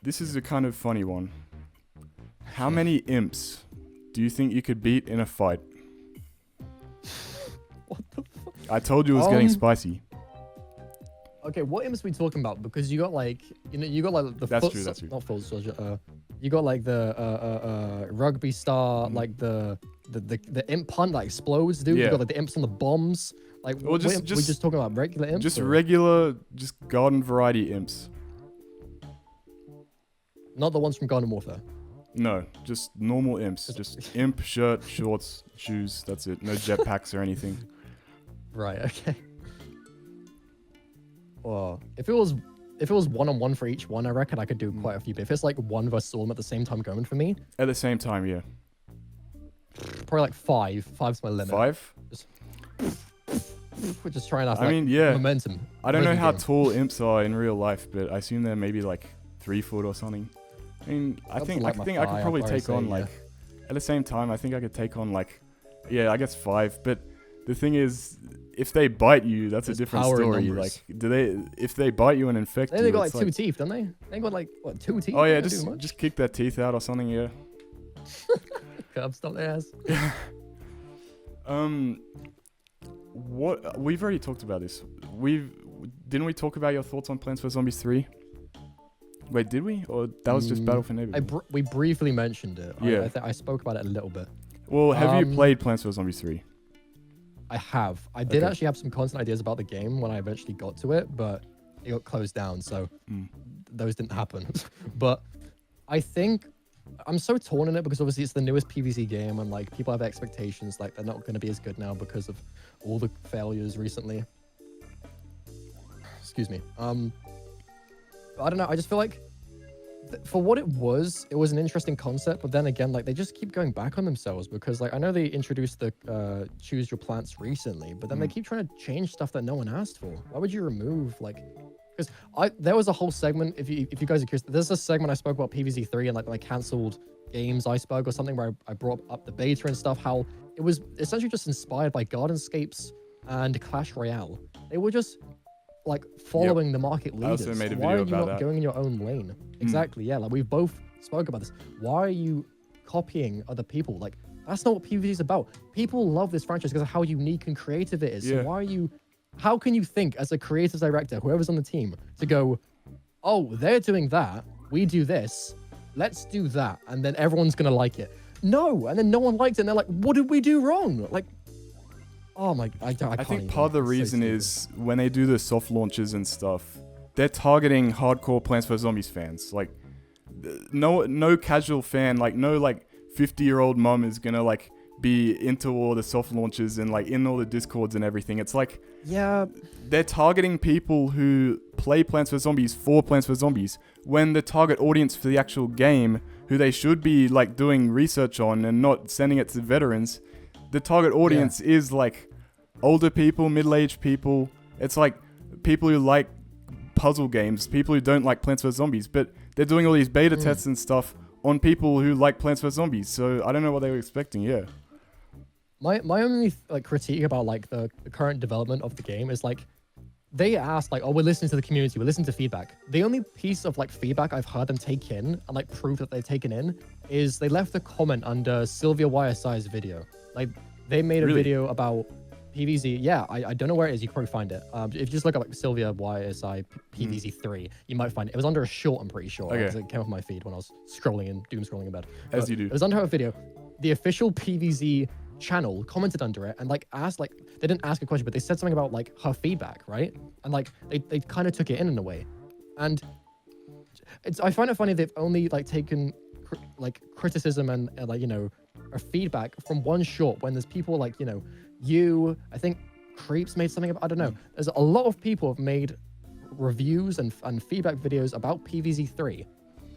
This is a kind of funny one. How many imps do you think you could beat in a fight? What the fuck? I told you it was getting spicy. Okay, what imps are we talking about? Because you got like, you got like the That's foot, true, that's true. not foot soldier. You got like the rugby star, like the imp punt that explodes, dude. Yeah. You got like the imps on the bombs. Like, Well, we're just just talking about regular imps. Just or? regular, just garden variety imps. Not the ones from Garden Warfare. No, just normal imps. Just imp, shirt, shorts, shoes. That's it. No jetpacks or anything. Right. Okay. Well, if it was 1-on-1 for each one, I reckon I could do quite a few. But if it's like one versus all at the same time going for me, At the same time, yeah. probably like five. Five's my limit. 5? We're just trying out. I mean, yeah. Momentum. I don't know Rhythm how game. tall imps are in real life, but I assume they're maybe like 3 foot or something. I mean, I Up to, think like, I my think I thigh, could I'd probably probably take on say, like at the same time. I think I could take on like, yeah, I guess 5. But the thing is, if they bite you, that's There's a different power in story. numbers. Like, if they bite you and infect They you, got like it's 2 teeth, don't they? They got like what 2 teeth? oh yeah, They don't do much. just kick their teeth out or something. Yeah. Curb stomp their ass. What we've already talked about this. Didn't we talk about your thoughts on Plants vs Zombies 3? Wait, did we? Or that was just Battle for Neighborhood? We briefly mentioned it. Yeah. I spoke about it a little bit. Well, have you played Plants vs Zombies 3? I have. I did Okay. actually have some content ideas about the game when I eventually got to it, but it got closed down, so those didn't happen. But I think I'm so torn in it because obviously it's the newest PvZ game, and like people have expectations like they're not going to be as good now because of all the failures recently. Excuse me. I don't know. I just feel like for what it was an interesting concept, but then again, like they just keep going back on themselves because like I know they introduced the choose your plants recently, but then they keep trying to change stuff that no one asked for. Why would you remove like? Because there was a whole segment. If you guys are curious, there's a segment I spoke about PvZ 3 and like cancelled games iceberg or something where I brought up the beta and stuff. How it was essentially just inspired by Gardenscapes and Clash Royale. They were just like following the market leaders. also made a Why video are you about not that. going in your own lane? Exactly. Yeah. Like we've both spoke about this. Why are you copying other people? Like that's not what PvZ is about. People love this franchise because of how unique and creative it is. Yeah. So why are you? How can you think as a creative director, whoever's on the team, to go, oh, they're doing that, we do this, let's do that, and then everyone's gonna like it? No, and then no one liked it, and they're like, what did we do wrong? Like, oh my, I I can't think even. part of the It's so reason stupid. is when they do the soft launches and stuff, they're targeting hardcore Plants vs Zombies fans. Like, no casual fan, like no like 50-year-old mum is gonna like be into all the soft launches and like in all the discords and everything. It's like Yeah, they're targeting people who play Plants vs Zombies for Plants vs Zombies when the target audience for the actual game, who they should be like doing research on and not sending it to veterans, the target audience is like older people, middle-aged people. It's like people who like puzzle games, people who don't like Plants vs Zombies, but they're doing all these beta tests and stuff on people who like Plants vs Zombies. So I don't know what they were expecting. Yeah. my only like critique about like the current development of the game is like they asked like, oh, we're listening to the community, we're listening to feedback. The only piece of like feedback I've heard them take in and like proof that they've taken in is they left a comment under Sylvia YSI's video. Like they made a Really? video about PvZ. Yeah, I don't know where it is. You can probably find it. If you just look up like Sylvia YSI PvZ 3, you might find it. It was under a short, I'm pretty sure. Okay. 'Cause it came off my feed when I was scrolling and doom scrolling in bed. As But you do. It was under her video. The official PvZ channel commented under it and like asked, like they didn't ask a question, but they said something about like her feedback, right? And like they kind of took it in a way. And I find it funny they've only like taken criticism and like, you know, or feedback from one short when there's people like, you know, I think Creeps made something about, I don't know. There's a lot of people have made reviews and feedback videos about PvZ 3.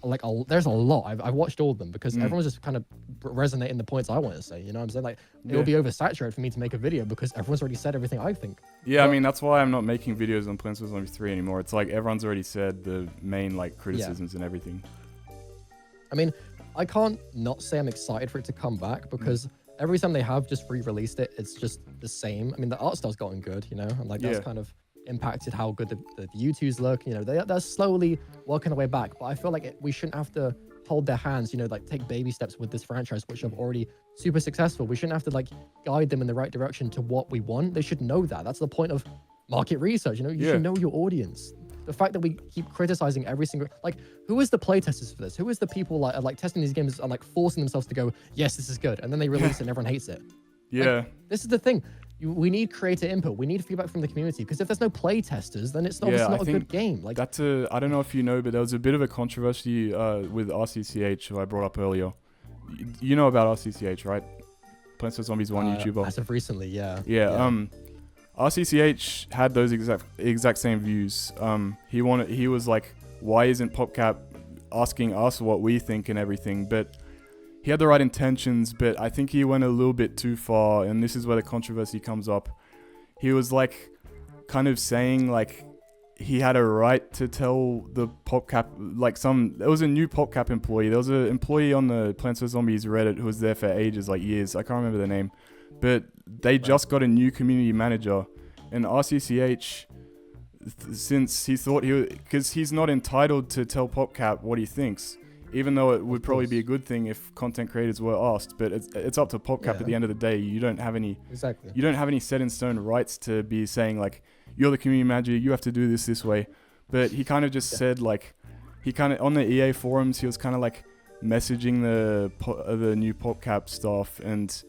Like there's a lot. I've watched all of them because everyone's just kind of resonating the points I want to say. You know what I'm saying? Like it will be oversaturated for me to make a video because everyone's already said everything I think. Yeah, I mean, that's why I'm not making videos on Plants vs Zombies 3 anymore. It's like everyone's already said the main like criticisms and everything. I mean, I can't not say I'm excited for it to come back because every time they have just re-released it, it's just the same. I mean, the art style's gotten good, you know, and like that's kind of impacted how good the U2s look. You know, they're slowly working their way back. But I feel like we shouldn't have to hold their hands, you know, like take baby steps with this franchise, which are already super successful. We shouldn't have to like guide them in the right direction to what we want. They should know that. That's the point of market research. You know, you should know your audience. The fact that we keep criticizing every single, like, who is the playtesters for this? Who is the people like testing these games and like forcing themselves to go, yes, this is good, and then they release it and everyone hates it. Yeah. Like, this is the thing. We need creator input. We need feedback from the community, because if there's no play testers, then it's obviously not a good game. Like I don't know if you know, but there was a bit of a controversy with RCCH, who I brought up earlier. You know about RCCH, right? Plants vs Zombies 1 YouTuber. As of recently, yeah. RCCH had those exact same views. He was like, why isn't Popcap asking us what we think and everything? But he had the right intentions, but I think he went a little bit too far, and this is where the controversy comes up. He was like, kind of saying like, he had a right to tell the Popcap, like there was a new Popcap employee. There was an employee on the Plants vs Zombies Reddit who was there for ages, like years. I can't remember the name. But they just got a new community manager, and RCCH, since he thought because he's not entitled to tell Popcap what he thinks, even though it would probably be a good thing if content creators were asked. But it's up to Popcap at the end of the day. You don't have any you don't have any set in stone rights to be saying like, you're the community manager, you have to do this way. But he kind of just said like, he kind of on the EA forums, he was kind of like messaging the new Popcap stuff, and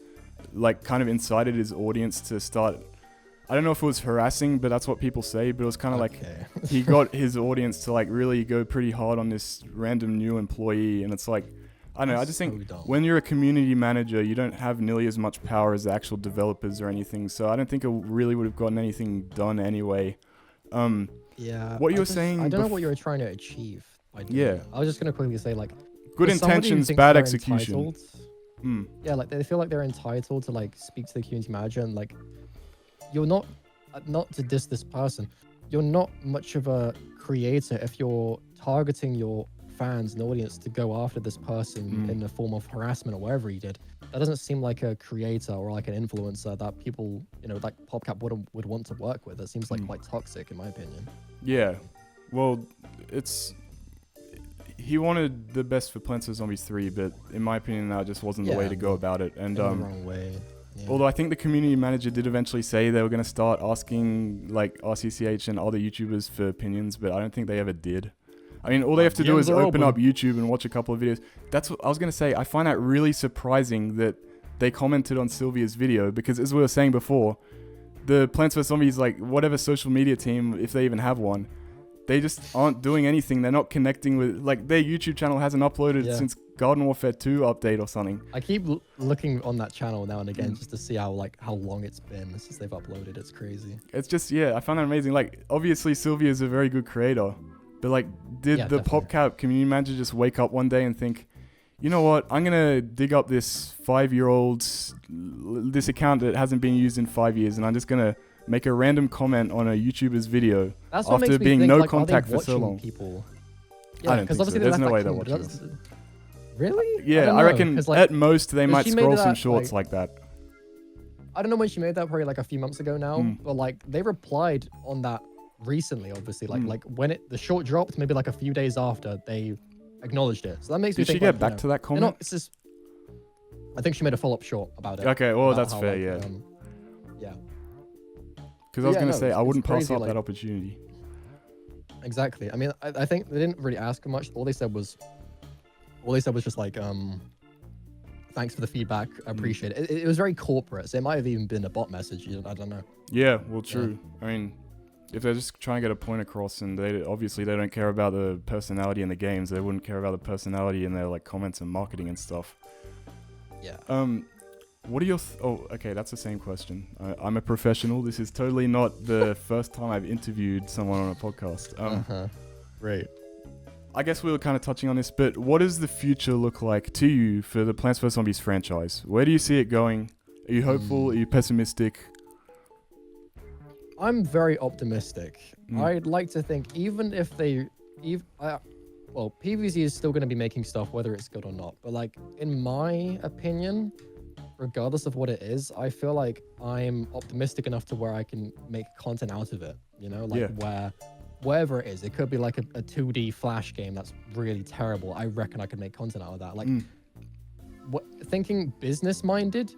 like kind of incited his audience to start, I don't know if it was harassing, but that's what people say, but it was kind of like he got his audience to like really go pretty hard on this random new employee. And it's like, I don't know, I just think when you're a community manager, you don't have nearly as much power as the actual developers or anything, so I don't think it really would have gotten anything done anyway. What you were saying, I don't know what you were trying to achieve by doing it. I was just going to quickly say, like, good intentions, bad execution. Yeah, like they feel like they're entitled to like speak to the community manager, and like, you're not to diss this person, you're not much of a creator if you're targeting your fans and audience to go after this person in the form of harassment or whatever he did. That doesn't seem like a creator or like an influencer that people, you know, like Popcap would want to work with. It seems like quite toxic, in my opinion. Yeah, well, he wanted the best for Plants vs Zombies 3, but in my opinion, that just wasn't the way to go about it. And in the wrong way. Yeah. Although I think the community manager did eventually say they were going to start asking like RCCH and other YouTubers for opinions, but I don't think they ever did. I mean, all they have to do is open up YouTube and watch a couple of videos. That's what I was going to say. I find that really surprising that they commented on Sylvia's video, because as we were saying before, the Plants vs Zombies, like whatever social media team, if they even have one, they just aren't doing anything. They're not connecting with, like, their YouTube channel hasn't uploaded since Garden Warfare 2 update or something. I keep looking on that channel now and again just to see how long it's been since they've uploaded. It's crazy. It's just, I find that amazing. Like, obviously Sylvia is a very good creator, but like, did the Popcap community manager just wake up one day and think, you know what, I'm gonna dig up this 5-year-old, this account that hasn't been used in 5 years, and I'm just gonna make a random comment on a YouTuber's video after being no contact for so long. People? Yeah, I don't think so. There's no way they're watching us. Really? Yeah, I reckon at most they might scroll some shorts like that. I don't know when she made that, probably like a few months ago now, but like they replied on that recently, obviously, like when the short dropped, maybe like a few days after they acknowledged it. So that makes me think. Did she get back to that comment? It's just, I think she made a follow-up short about it. Okay, well that's fair, yeah. Because I was going to say, I wouldn't pass up that opportunity. Exactly. I mean, I think they didn't really ask much. All they said was just like, thanks for the feedback. I appreciate it. It was very corporate. So it might have even been a bot message. I don't know. Yeah, well, true. Yeah. I mean, if they're just trying to get a point across, and they don't care about the personality in the games, they wouldn't care about the personality in their like comments and marketing and stuff. Yeah. What are your... okay, that's the same question. I'm a professional. This is totally not the first time I've interviewed someone on a podcast. Right. I guess we were kind of touching on this, but what does the future look like to you for the Plants vs Zombies franchise? Where do you see it going? Are you hopeful? Are you pessimistic? I'm very optimistic. I'd like to think even if they... PvZ is still going to be making stuff, whether it's good or not. But like, in my opinion... regardless of what it is, I feel like I'm optimistic enough to where I can make content out of it. You know, like wherever it is, it could be like a 2D Flash game that's really terrible. I reckon I could make content out of that. Like, thinking business minded,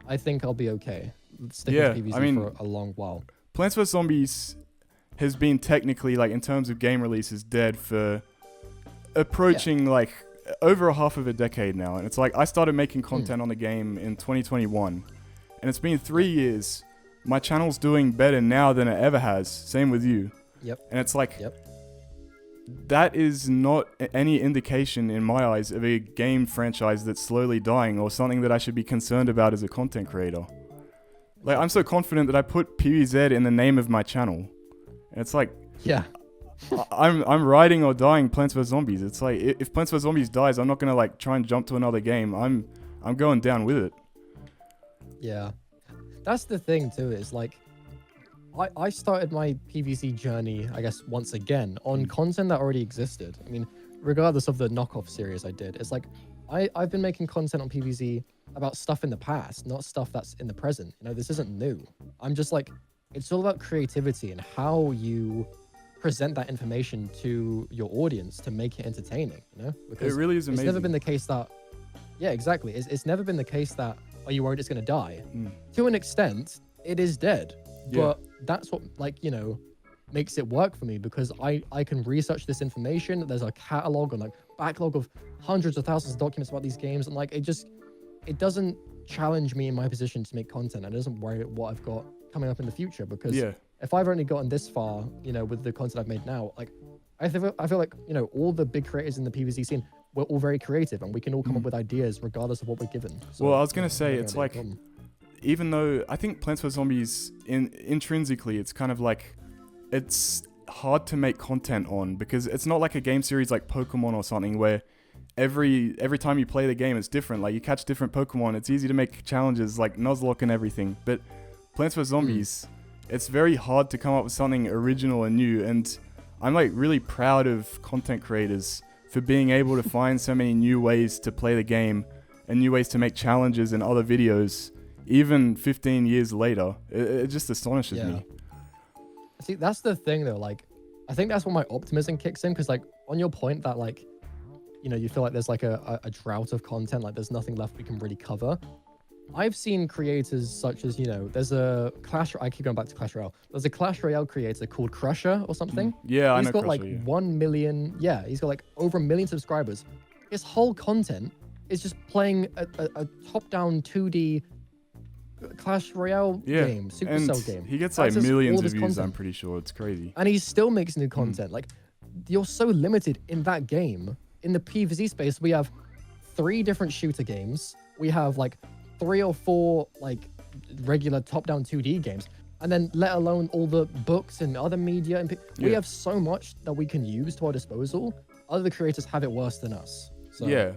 I think I'll be okay. Sticking to PvZ for a long while. Plants vs Zombies has been technically, like, in terms of game releases, dead for approaching like over a half of a decade now. And it's like, I started making content on the game in 2021, and it's been 3 years. My channel's doing better now than it ever has. Same with you. Yep. And it's like, that is not any indication in my eyes of a game franchise that's slowly dying or something that I should be concerned about as a content creator. Like, I'm so confident that I put PvZ in the name of my channel. And it's like, I'm riding or dying Plants vs Zombies. It's like, if Plants vs Zombies dies, I'm not gonna like try and jump to another game. I'm going down with it. Yeah, that's the thing too. Is like, I started my PvZ journey, I guess, once again on content that already existed. I mean, regardless of the knockoff series I did, it's like I've been making content on PvZ about stuff in the past, not stuff that's in the present. You know, this isn't new. I'm just like, it's all about creativity and how you present that information to your audience to make it entertaining, you know? Because it really is amazing. It's never been the case that, exactly. It's never been the case that, are you worried it's going to die? To an extent, it is dead. But that's what, like, you know, makes it work for me, because I can research this information. There's a catalog and like backlog of hundreds of thousands of documents about these games. And like, it doesn't challenge me in my position to make content. And it doesn't worry what I've got coming up in the future, because if I've only gotten this far, you know, with the content I've made now, like, I feel like, you know, all the big creators in the PvZ scene, we're all very creative and we can all come up with ideas regardless of what we're given. So, well, I was going to say, it's like, even though I think Plants vs Zombies, intrinsically, it's kind of like, it's hard to make content on, because it's not like a game series like Pokemon or something where every time you play the game, it's different. Like, you catch different Pokemon. It's easy to make challenges like Nuzlocke and everything. But Plants vs Zombies, it's very hard to come up with something original and new. And I'm like really proud of content creators for being able to find so many new ways to play the game and new ways to make challenges and other videos, even 15 years later. It just astonishes me. See, that's the thing though. Like, I think that's when my optimism kicks in, because like, on your point that like, you know, you feel like there's like a drought of content, like there's nothing left we can really cover. I've seen creators such as, you know, there's a I keep going back to Clash Royale. There's a Clash Royale creator called Crusher or something. Yeah, I know He's got Crusher, like 1 million, he's got like over 1 million subscribers. His whole content is just playing a top-down 2D Clash Royale game, Supercell game. He gets like millions of views, content. I'm pretty sure. It's crazy. And he still makes new content. Like, you're so limited in that game. In the PvZ space, we have 3 different shooter games. We have like 3 or 4 like regular top-down 2D games, and then let alone all the books and other media. And we have so much that we can use to our disposal. Other creators have it worse than us. So. Yeah.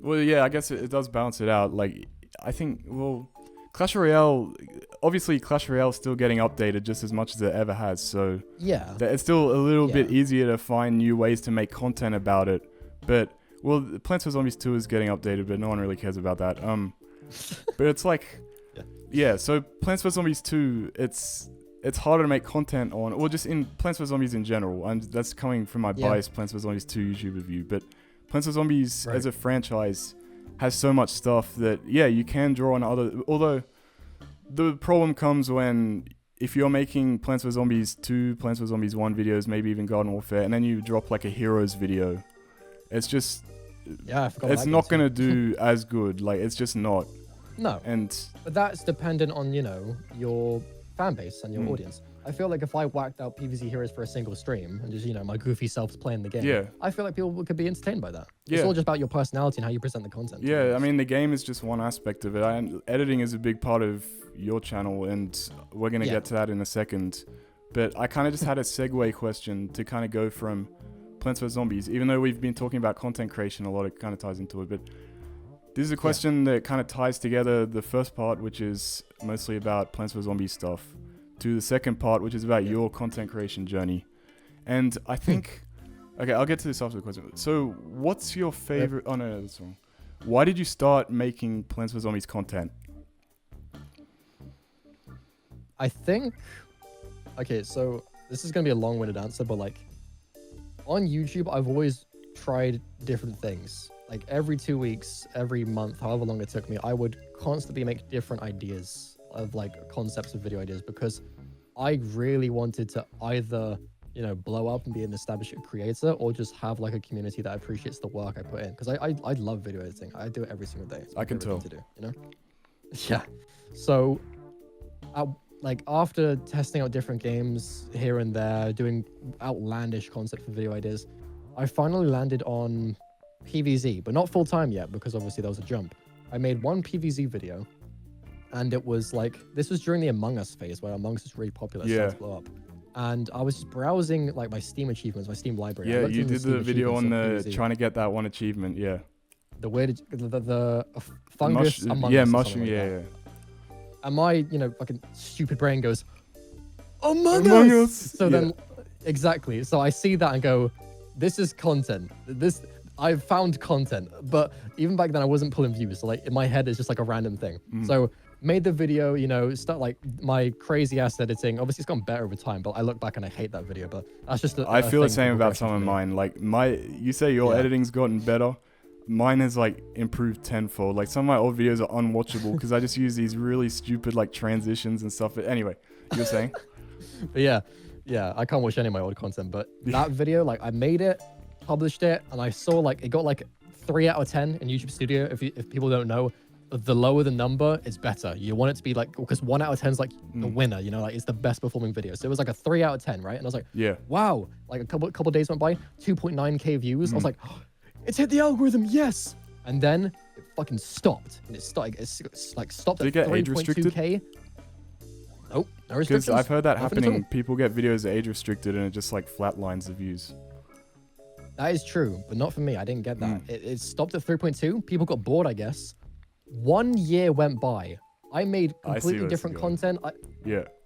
Well, yeah, I guess it does balance it out. Like, I think, well, Clash Royale, obviously Clash Royale is still getting updated just as much as it ever has. So it's still a little bit easier to find new ways to make content about it. But, well, Plants vs Zombies 2 is getting updated, but no one really cares about that. But it's like, so Plants vs Zombies 2, it's harder to make content on, or just in Plants vs Zombies in general. And that's coming from my biased Plants vs Zombies 2 YouTube review. But Plants vs Zombies as a franchise has so much stuff that, you can draw on other, although the problem comes when, if you're making Plants vs Zombies 2, Plants vs Zombies 1 videos, maybe even Garden Warfare, and then you drop like a Heroes video, it's just, it's not going to do as good. Like, it's just not. No. But that's dependent on, you know, your fan base and your audience. I feel like if I whacked out PvZ Heroes for a single stream and just, you know, my goofy self's playing the game, I feel like people could be entertained by that. It's all just about your personality and how you present the content. Yeah, I mean, the game is just one aspect of it. Editing is a big part of your channel, and we're going to get to that in a second. But I kind of just had a segue question to kind of go from Plants vs Zombies, even though we've been talking about content creation a lot, it kind of ties into it. But this is a question that kind of ties together the first part, which is mostly about Plants vs Zombies stuff, to the second part, which is about your content creation journey. And I think, okay, I'll get to this after the question. So what's your favorite, oh no, that's wrong. why did you start making Plants vs Zombies content? I think, okay, so this is gonna be a long-winded answer, but like on YouTube, I've always tried different things. Like every 2 weeks, every month, however long it took me, I would constantly make different ideas of like concepts of video ideas because I really wanted to either, you know, blow up and be an established creator or just have like a community that appreciates the work I put in. Because I love video editing. I do it every single day. It's my I can favorite tell. thing to do, you know? Yeah. So like after testing out different games here and there, doing outlandish concepts for video ideas, I finally landed on PvZ, but not full time yet because obviously there was a jump. I made one PvZ video, and it was like this was during the Among Us phase where Among Us was really popular, started to blow up. And I was just browsing like my Steam achievements, my Steam library. Yeah, you in did Steam the video on achievements the of PvZ. trying to get that one achievement. Yeah. The weird, the fungus Among yeah, Us or mushroom. something like Yeah, that. yeah. And my, you know, fucking stupid brain goes, Among Us! So Yeah. then, exactly. So I see that and go, this is content. I've found content. But even back then, I wasn't pulling views. So like in my head, it's just like a random thing. So made the video, you know, start like my crazy ass editing. Obviously, it's gotten better over time. But I look back and I hate that video. But that's just I feel the same about progression some of for me. mine. Like you say your Yeah. editing's gotten better. Mine has like improved tenfold. Like some of my old videos are unwatchable because I just use these really stupid like transitions and stuff. But anyway, you were saying? But yeah, I can't watch any of my old content. But that video, like I made it, published it, and I saw like it got like 3 out of 10 in YouTube Studio. If people don't know, the lower the number, it's better. You want it to be like, because 1 out of 10 is like the winner, you know, like it's the best performing video. So it was like a 3 out of 10, right? And I was like, Yeah. wow, like a couple days went by, 2.9k views. I was like, oh, it's hit the algorithm, yes. And then it fucking stopped. And it's like stopped Did at it get age restricted? 3.2k. Nope, no Because restrictions. I've heard that Nothing at all. happening. People get videos age restricted and it just like flatlines the views. That is true, but not for me. I didn't get that. It stopped at 3.2. People got bored, I guess. 1 year went by. I made I see completely where this is different going. content.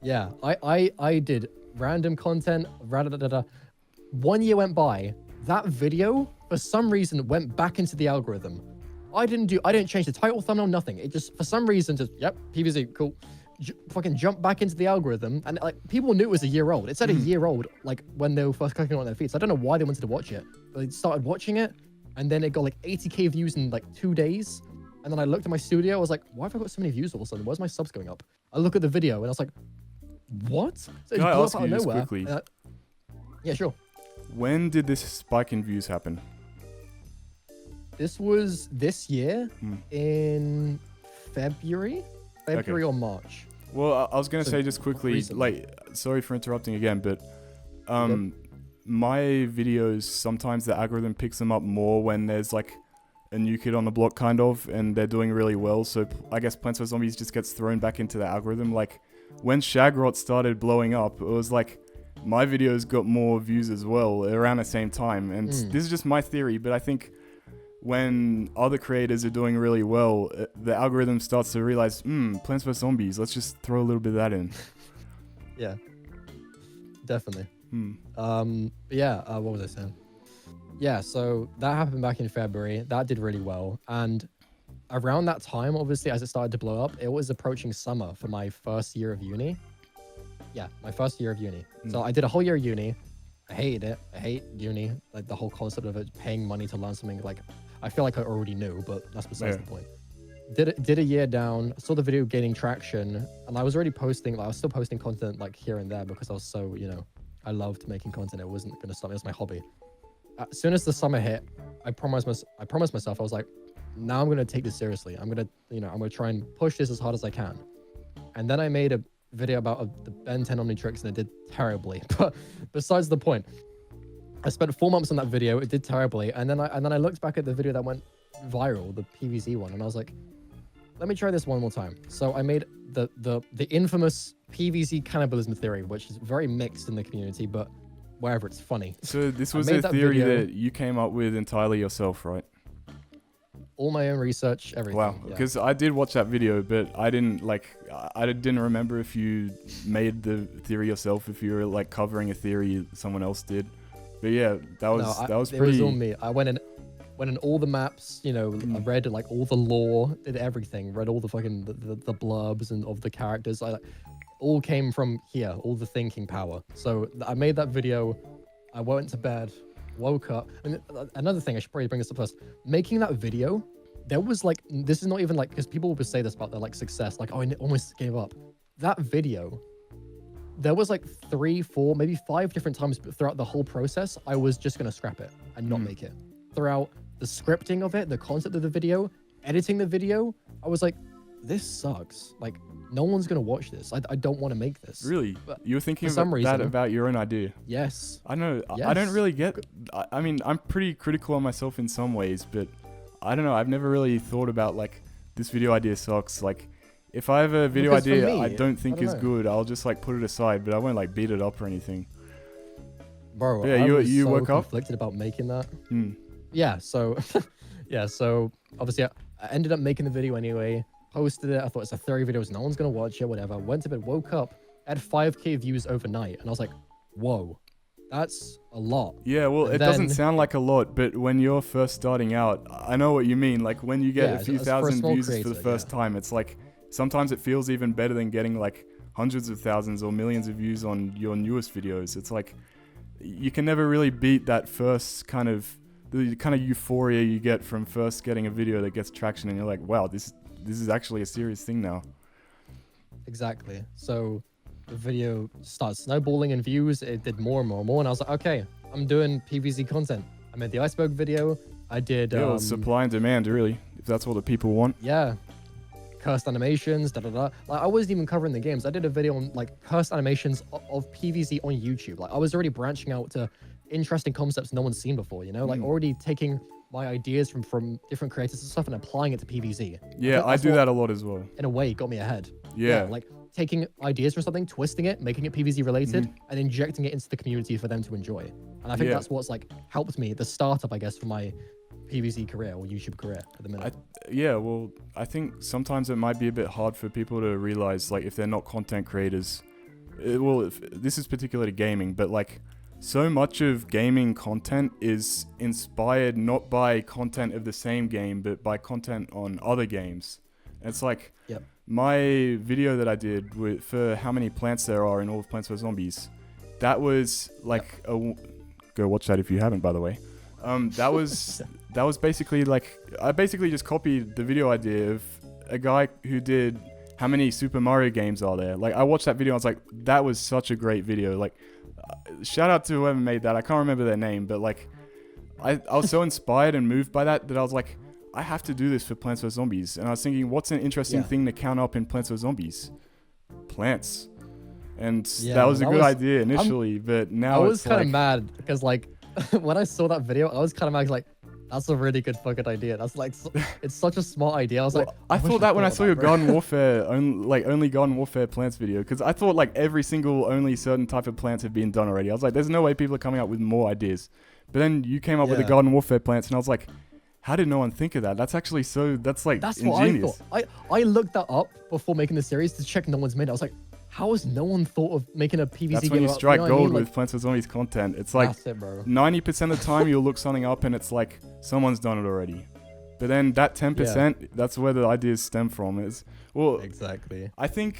Yeah. I did random content. 1 year went by. That video, for some reason, went back into the algorithm. I didn't change the title, thumbnail, nothing. It just, for some reason, just, yep, PvZ, cool. Fucking jumped back into the algorithm. And like, people knew it was a year old. It said a year old, like, when they were first clicking on their feeds. I don't know why they wanted to watch it. But they started watching it, and then it got like 80k views in like 2 days. And then I looked at my studio, I was like, why have I got so many views all of a sudden? Where's my subs going up? I look at the video, and I was like, what? So it Can I blew ask up out you of just nowhere. quickly? Yeah, sure. When did this spike in views happen? This was this year in February or March. Well, I was going to So say just quickly, recently. like, sorry for interrupting again, but Okay. my videos, sometimes the algorithm picks them up more when there's like a new kid on the block kind of, and they're doing really well. So I guess Plants vs Zombies just gets thrown back into the algorithm. Like when Shagrot started blowing up, it was like my videos got more views as well around the same time. And this is just my theory, but I think when other creators are doing really well, the algorithm starts to realize, Plants vs Zombies, let's just throw a little bit of that in. Yeah, definitely. What was I saying? Yeah, so that happened back in February. That did really well. And around that time, obviously, as it started to blow up, it was approaching summer for my first year of uni. Yeah, my first year of uni. So I did a whole year of uni. I hated it. I hate uni. Like the whole concept of it, paying money to learn something. Like, I feel like I already knew, but that's besides the point. Did a year down, saw the video gaining traction, and I was already posting, like I was still posting content like here and there because I was so, you know, I loved making content. It wasn't gonna stop. It was my hobby. As soon as the summer hit, I promised myself, I was like, now I'm gonna take this seriously. I'm gonna try and push this as hard as I can. And then I made a video about the Ben 10 Omnitrix, and it did terribly. But besides the point, I spent 4 months on that video. It did terribly, and then I looked back at the video that went viral, the PvZ one, and I was like, let me try this one more time. So I made the infamous PvZ cannibalism theory, which is very mixed in the community, but wherever it's funny. So this was made a that theory video. that you came up with entirely yourself, right? All my own research, everything. Wow, yeah. because I did watch that video, but I didn't remember if you made the theory yourself, if you were like covering a theory someone else did. But yeah, that was It pretty. was all me. I went in. went in all the maps, I read like all the lore, did everything, read all the fucking the blurbs and of the characters. I like all came from here, all the thinking power. So I made that video. I went to bed, woke up, and another thing I should probably bring this up first. Making that video, there was like, this is not even like, because people will say this about their like success, like, oh, I almost gave up. That video, there was like 3, 4, maybe 5 different times throughout the whole process, I was just gonna scrap it and not make it. Throughout the scripting of it, the concept of the video, editing the video, I was like, this sucks. Like, no one's gonna watch this. I don't want to make this. Really? But you were thinking for some reason, that about your own idea? Yes. I know. Yes. I don't really get. I mean, I'm pretty critical on myself in some ways, but I don't know. I've never really thought about like this video idea sucks. Like, if I have a video Because for idea me, I don't think I don't is know. good, I'll just like put it aside, but I won't like beat it up or anything. Bro, Yeah, I was you so woke up? conflicted about making that. Hmm. Yeah, so so obviously I ended up making the video anyway, posted it. I thought it's a 30 videos, no one's gonna watch it, whatever. Went to bed, woke up, had 5K views overnight, and I was like, whoa, that's a lot. Yeah, well, And it doesn't then- sound like a lot, but when you're first starting out, I know what you mean. Like when you get Yeah, a few for a thousand small views for creator, the first time, it's like sometimes it feels even better than getting like hundreds of thousands or millions of views on your newest videos. It's like you can never really beat that first kind of the kind of euphoria you get from first getting a video that gets traction, and you're like, wow, this is actually a serious thing now. Exactly. So the video started snowballing in views. It did more and more and more, and I was like, okay, I'm doing PvZ content. I made the iceberg video. I did Yeah, well, supply and demand, really, if that's what the people want. yeah, cursed animations, da da da. Like I wasn't even covering the games. I did a video on like cursed animations of PvZ on YouTube. Like I was already branching out to interesting concepts no one's seen before. Like already taking my ideas from different creators and stuff and applying it to PvZ. Yeah, I that's do what, that a lot as well. in a way, got me ahead. Yeah. Like taking ideas from something, twisting it, making it PvZ related, and injecting it into the community for them to enjoy. And I think Yeah. that's what's like helped me, the startup, I guess, for my PvZ career or YouTube career at the minute. Yeah, well, I think sometimes it might be a bit hard for people to realize, like, if they're not content creators. This is particular to gaming, but like, so much of gaming content is inspired not by content of the same game, but by content on other games. And it's like, Yep. my video that I did for how many plants there are in all of Plants vs Zombies, that was like go watch that if you haven't, by the way. That was basically like, I basically just copied the video idea of a guy who did how many Super Mario games are there. Like I watched that video, I was like, that was such a great video. Like shout out to whoever made that. I can't remember their name, but like I was so inspired and moved by that I was like, I have to do this for Plants vs Zombies. And I was thinking, what's an interesting thing to count up in Plants vs Zombies? Plants. And that was a good idea initially, but now I was it's kind of like, mad because like when I saw that video, I was kind of mad like, that's a really good fucking idea. That's like, it's such a smart idea. I was like, I wish thought that when I thought saw of your that, bro. Garden Warfare, only Garden Warfare plants video, because I thought like every single only certain type of plants have been done already. I was like, there's no way people are coming up with more ideas. But then you came up with the Yeah. Garden Warfare plants, and I was like, how did no one think of that? That's actually that's like That's ingenious. what I thought. I looked that up before making the series to check no one's made it. I was like, how has no one thought of making a PvZ That's game when you about- strike know what I gold mean? with Like, Plants vs Zombies content. It's like that's it, bro. 90% of the time you'll look something up and it's like someone's done it already. But then that 10%, that's where the ideas stem from. Exactly. I think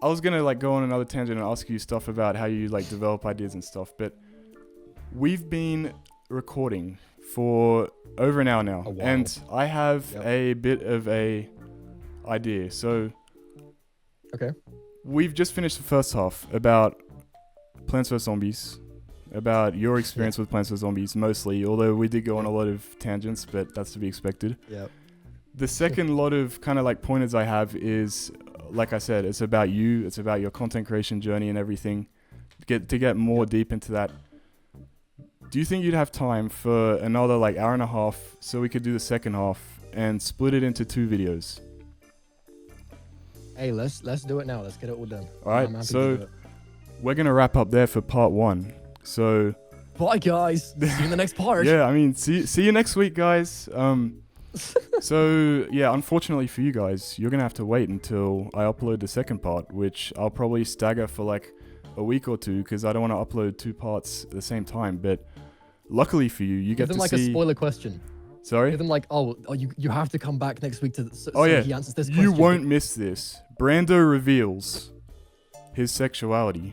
I was gonna like go on another tangent and ask you stuff about how you like develop ideas and stuff, but we've been recording for over an hour now, A while. and I have Yep. a bit of a idea. So Okay. we've just finished the first half about Plants vs Zombies, about your experience with Plants vs Zombies mostly, although we did go on a lot of tangents, but that's to be expected. Yep. The second lot of kind of like pointers I have is, like I said, it's about you. It's about your content creation journey and everything. To get more deep into that. Do you think you'd have time for another like hour and a half so we could do the second half and split it into 2 videos? Hey, let's do it now. Let's get it all done. All right, I'm happy to so do it. we're gonna wrap up there for part 1. So Bye, guys. See you in the next part. yeah, I mean, see you next week, guys. So yeah, unfortunately for you guys, you're gonna have to wait until I upload the second part, which I'll probably stagger for like a week or 2 because I don't want to upload 2 parts at the same time. But luckily for you, you Give get them to like see. a spoiler question. Sorry? Give them like, you have to come back next week so yeah. he answers this You question. won't miss this. Brando reveals his sexuality.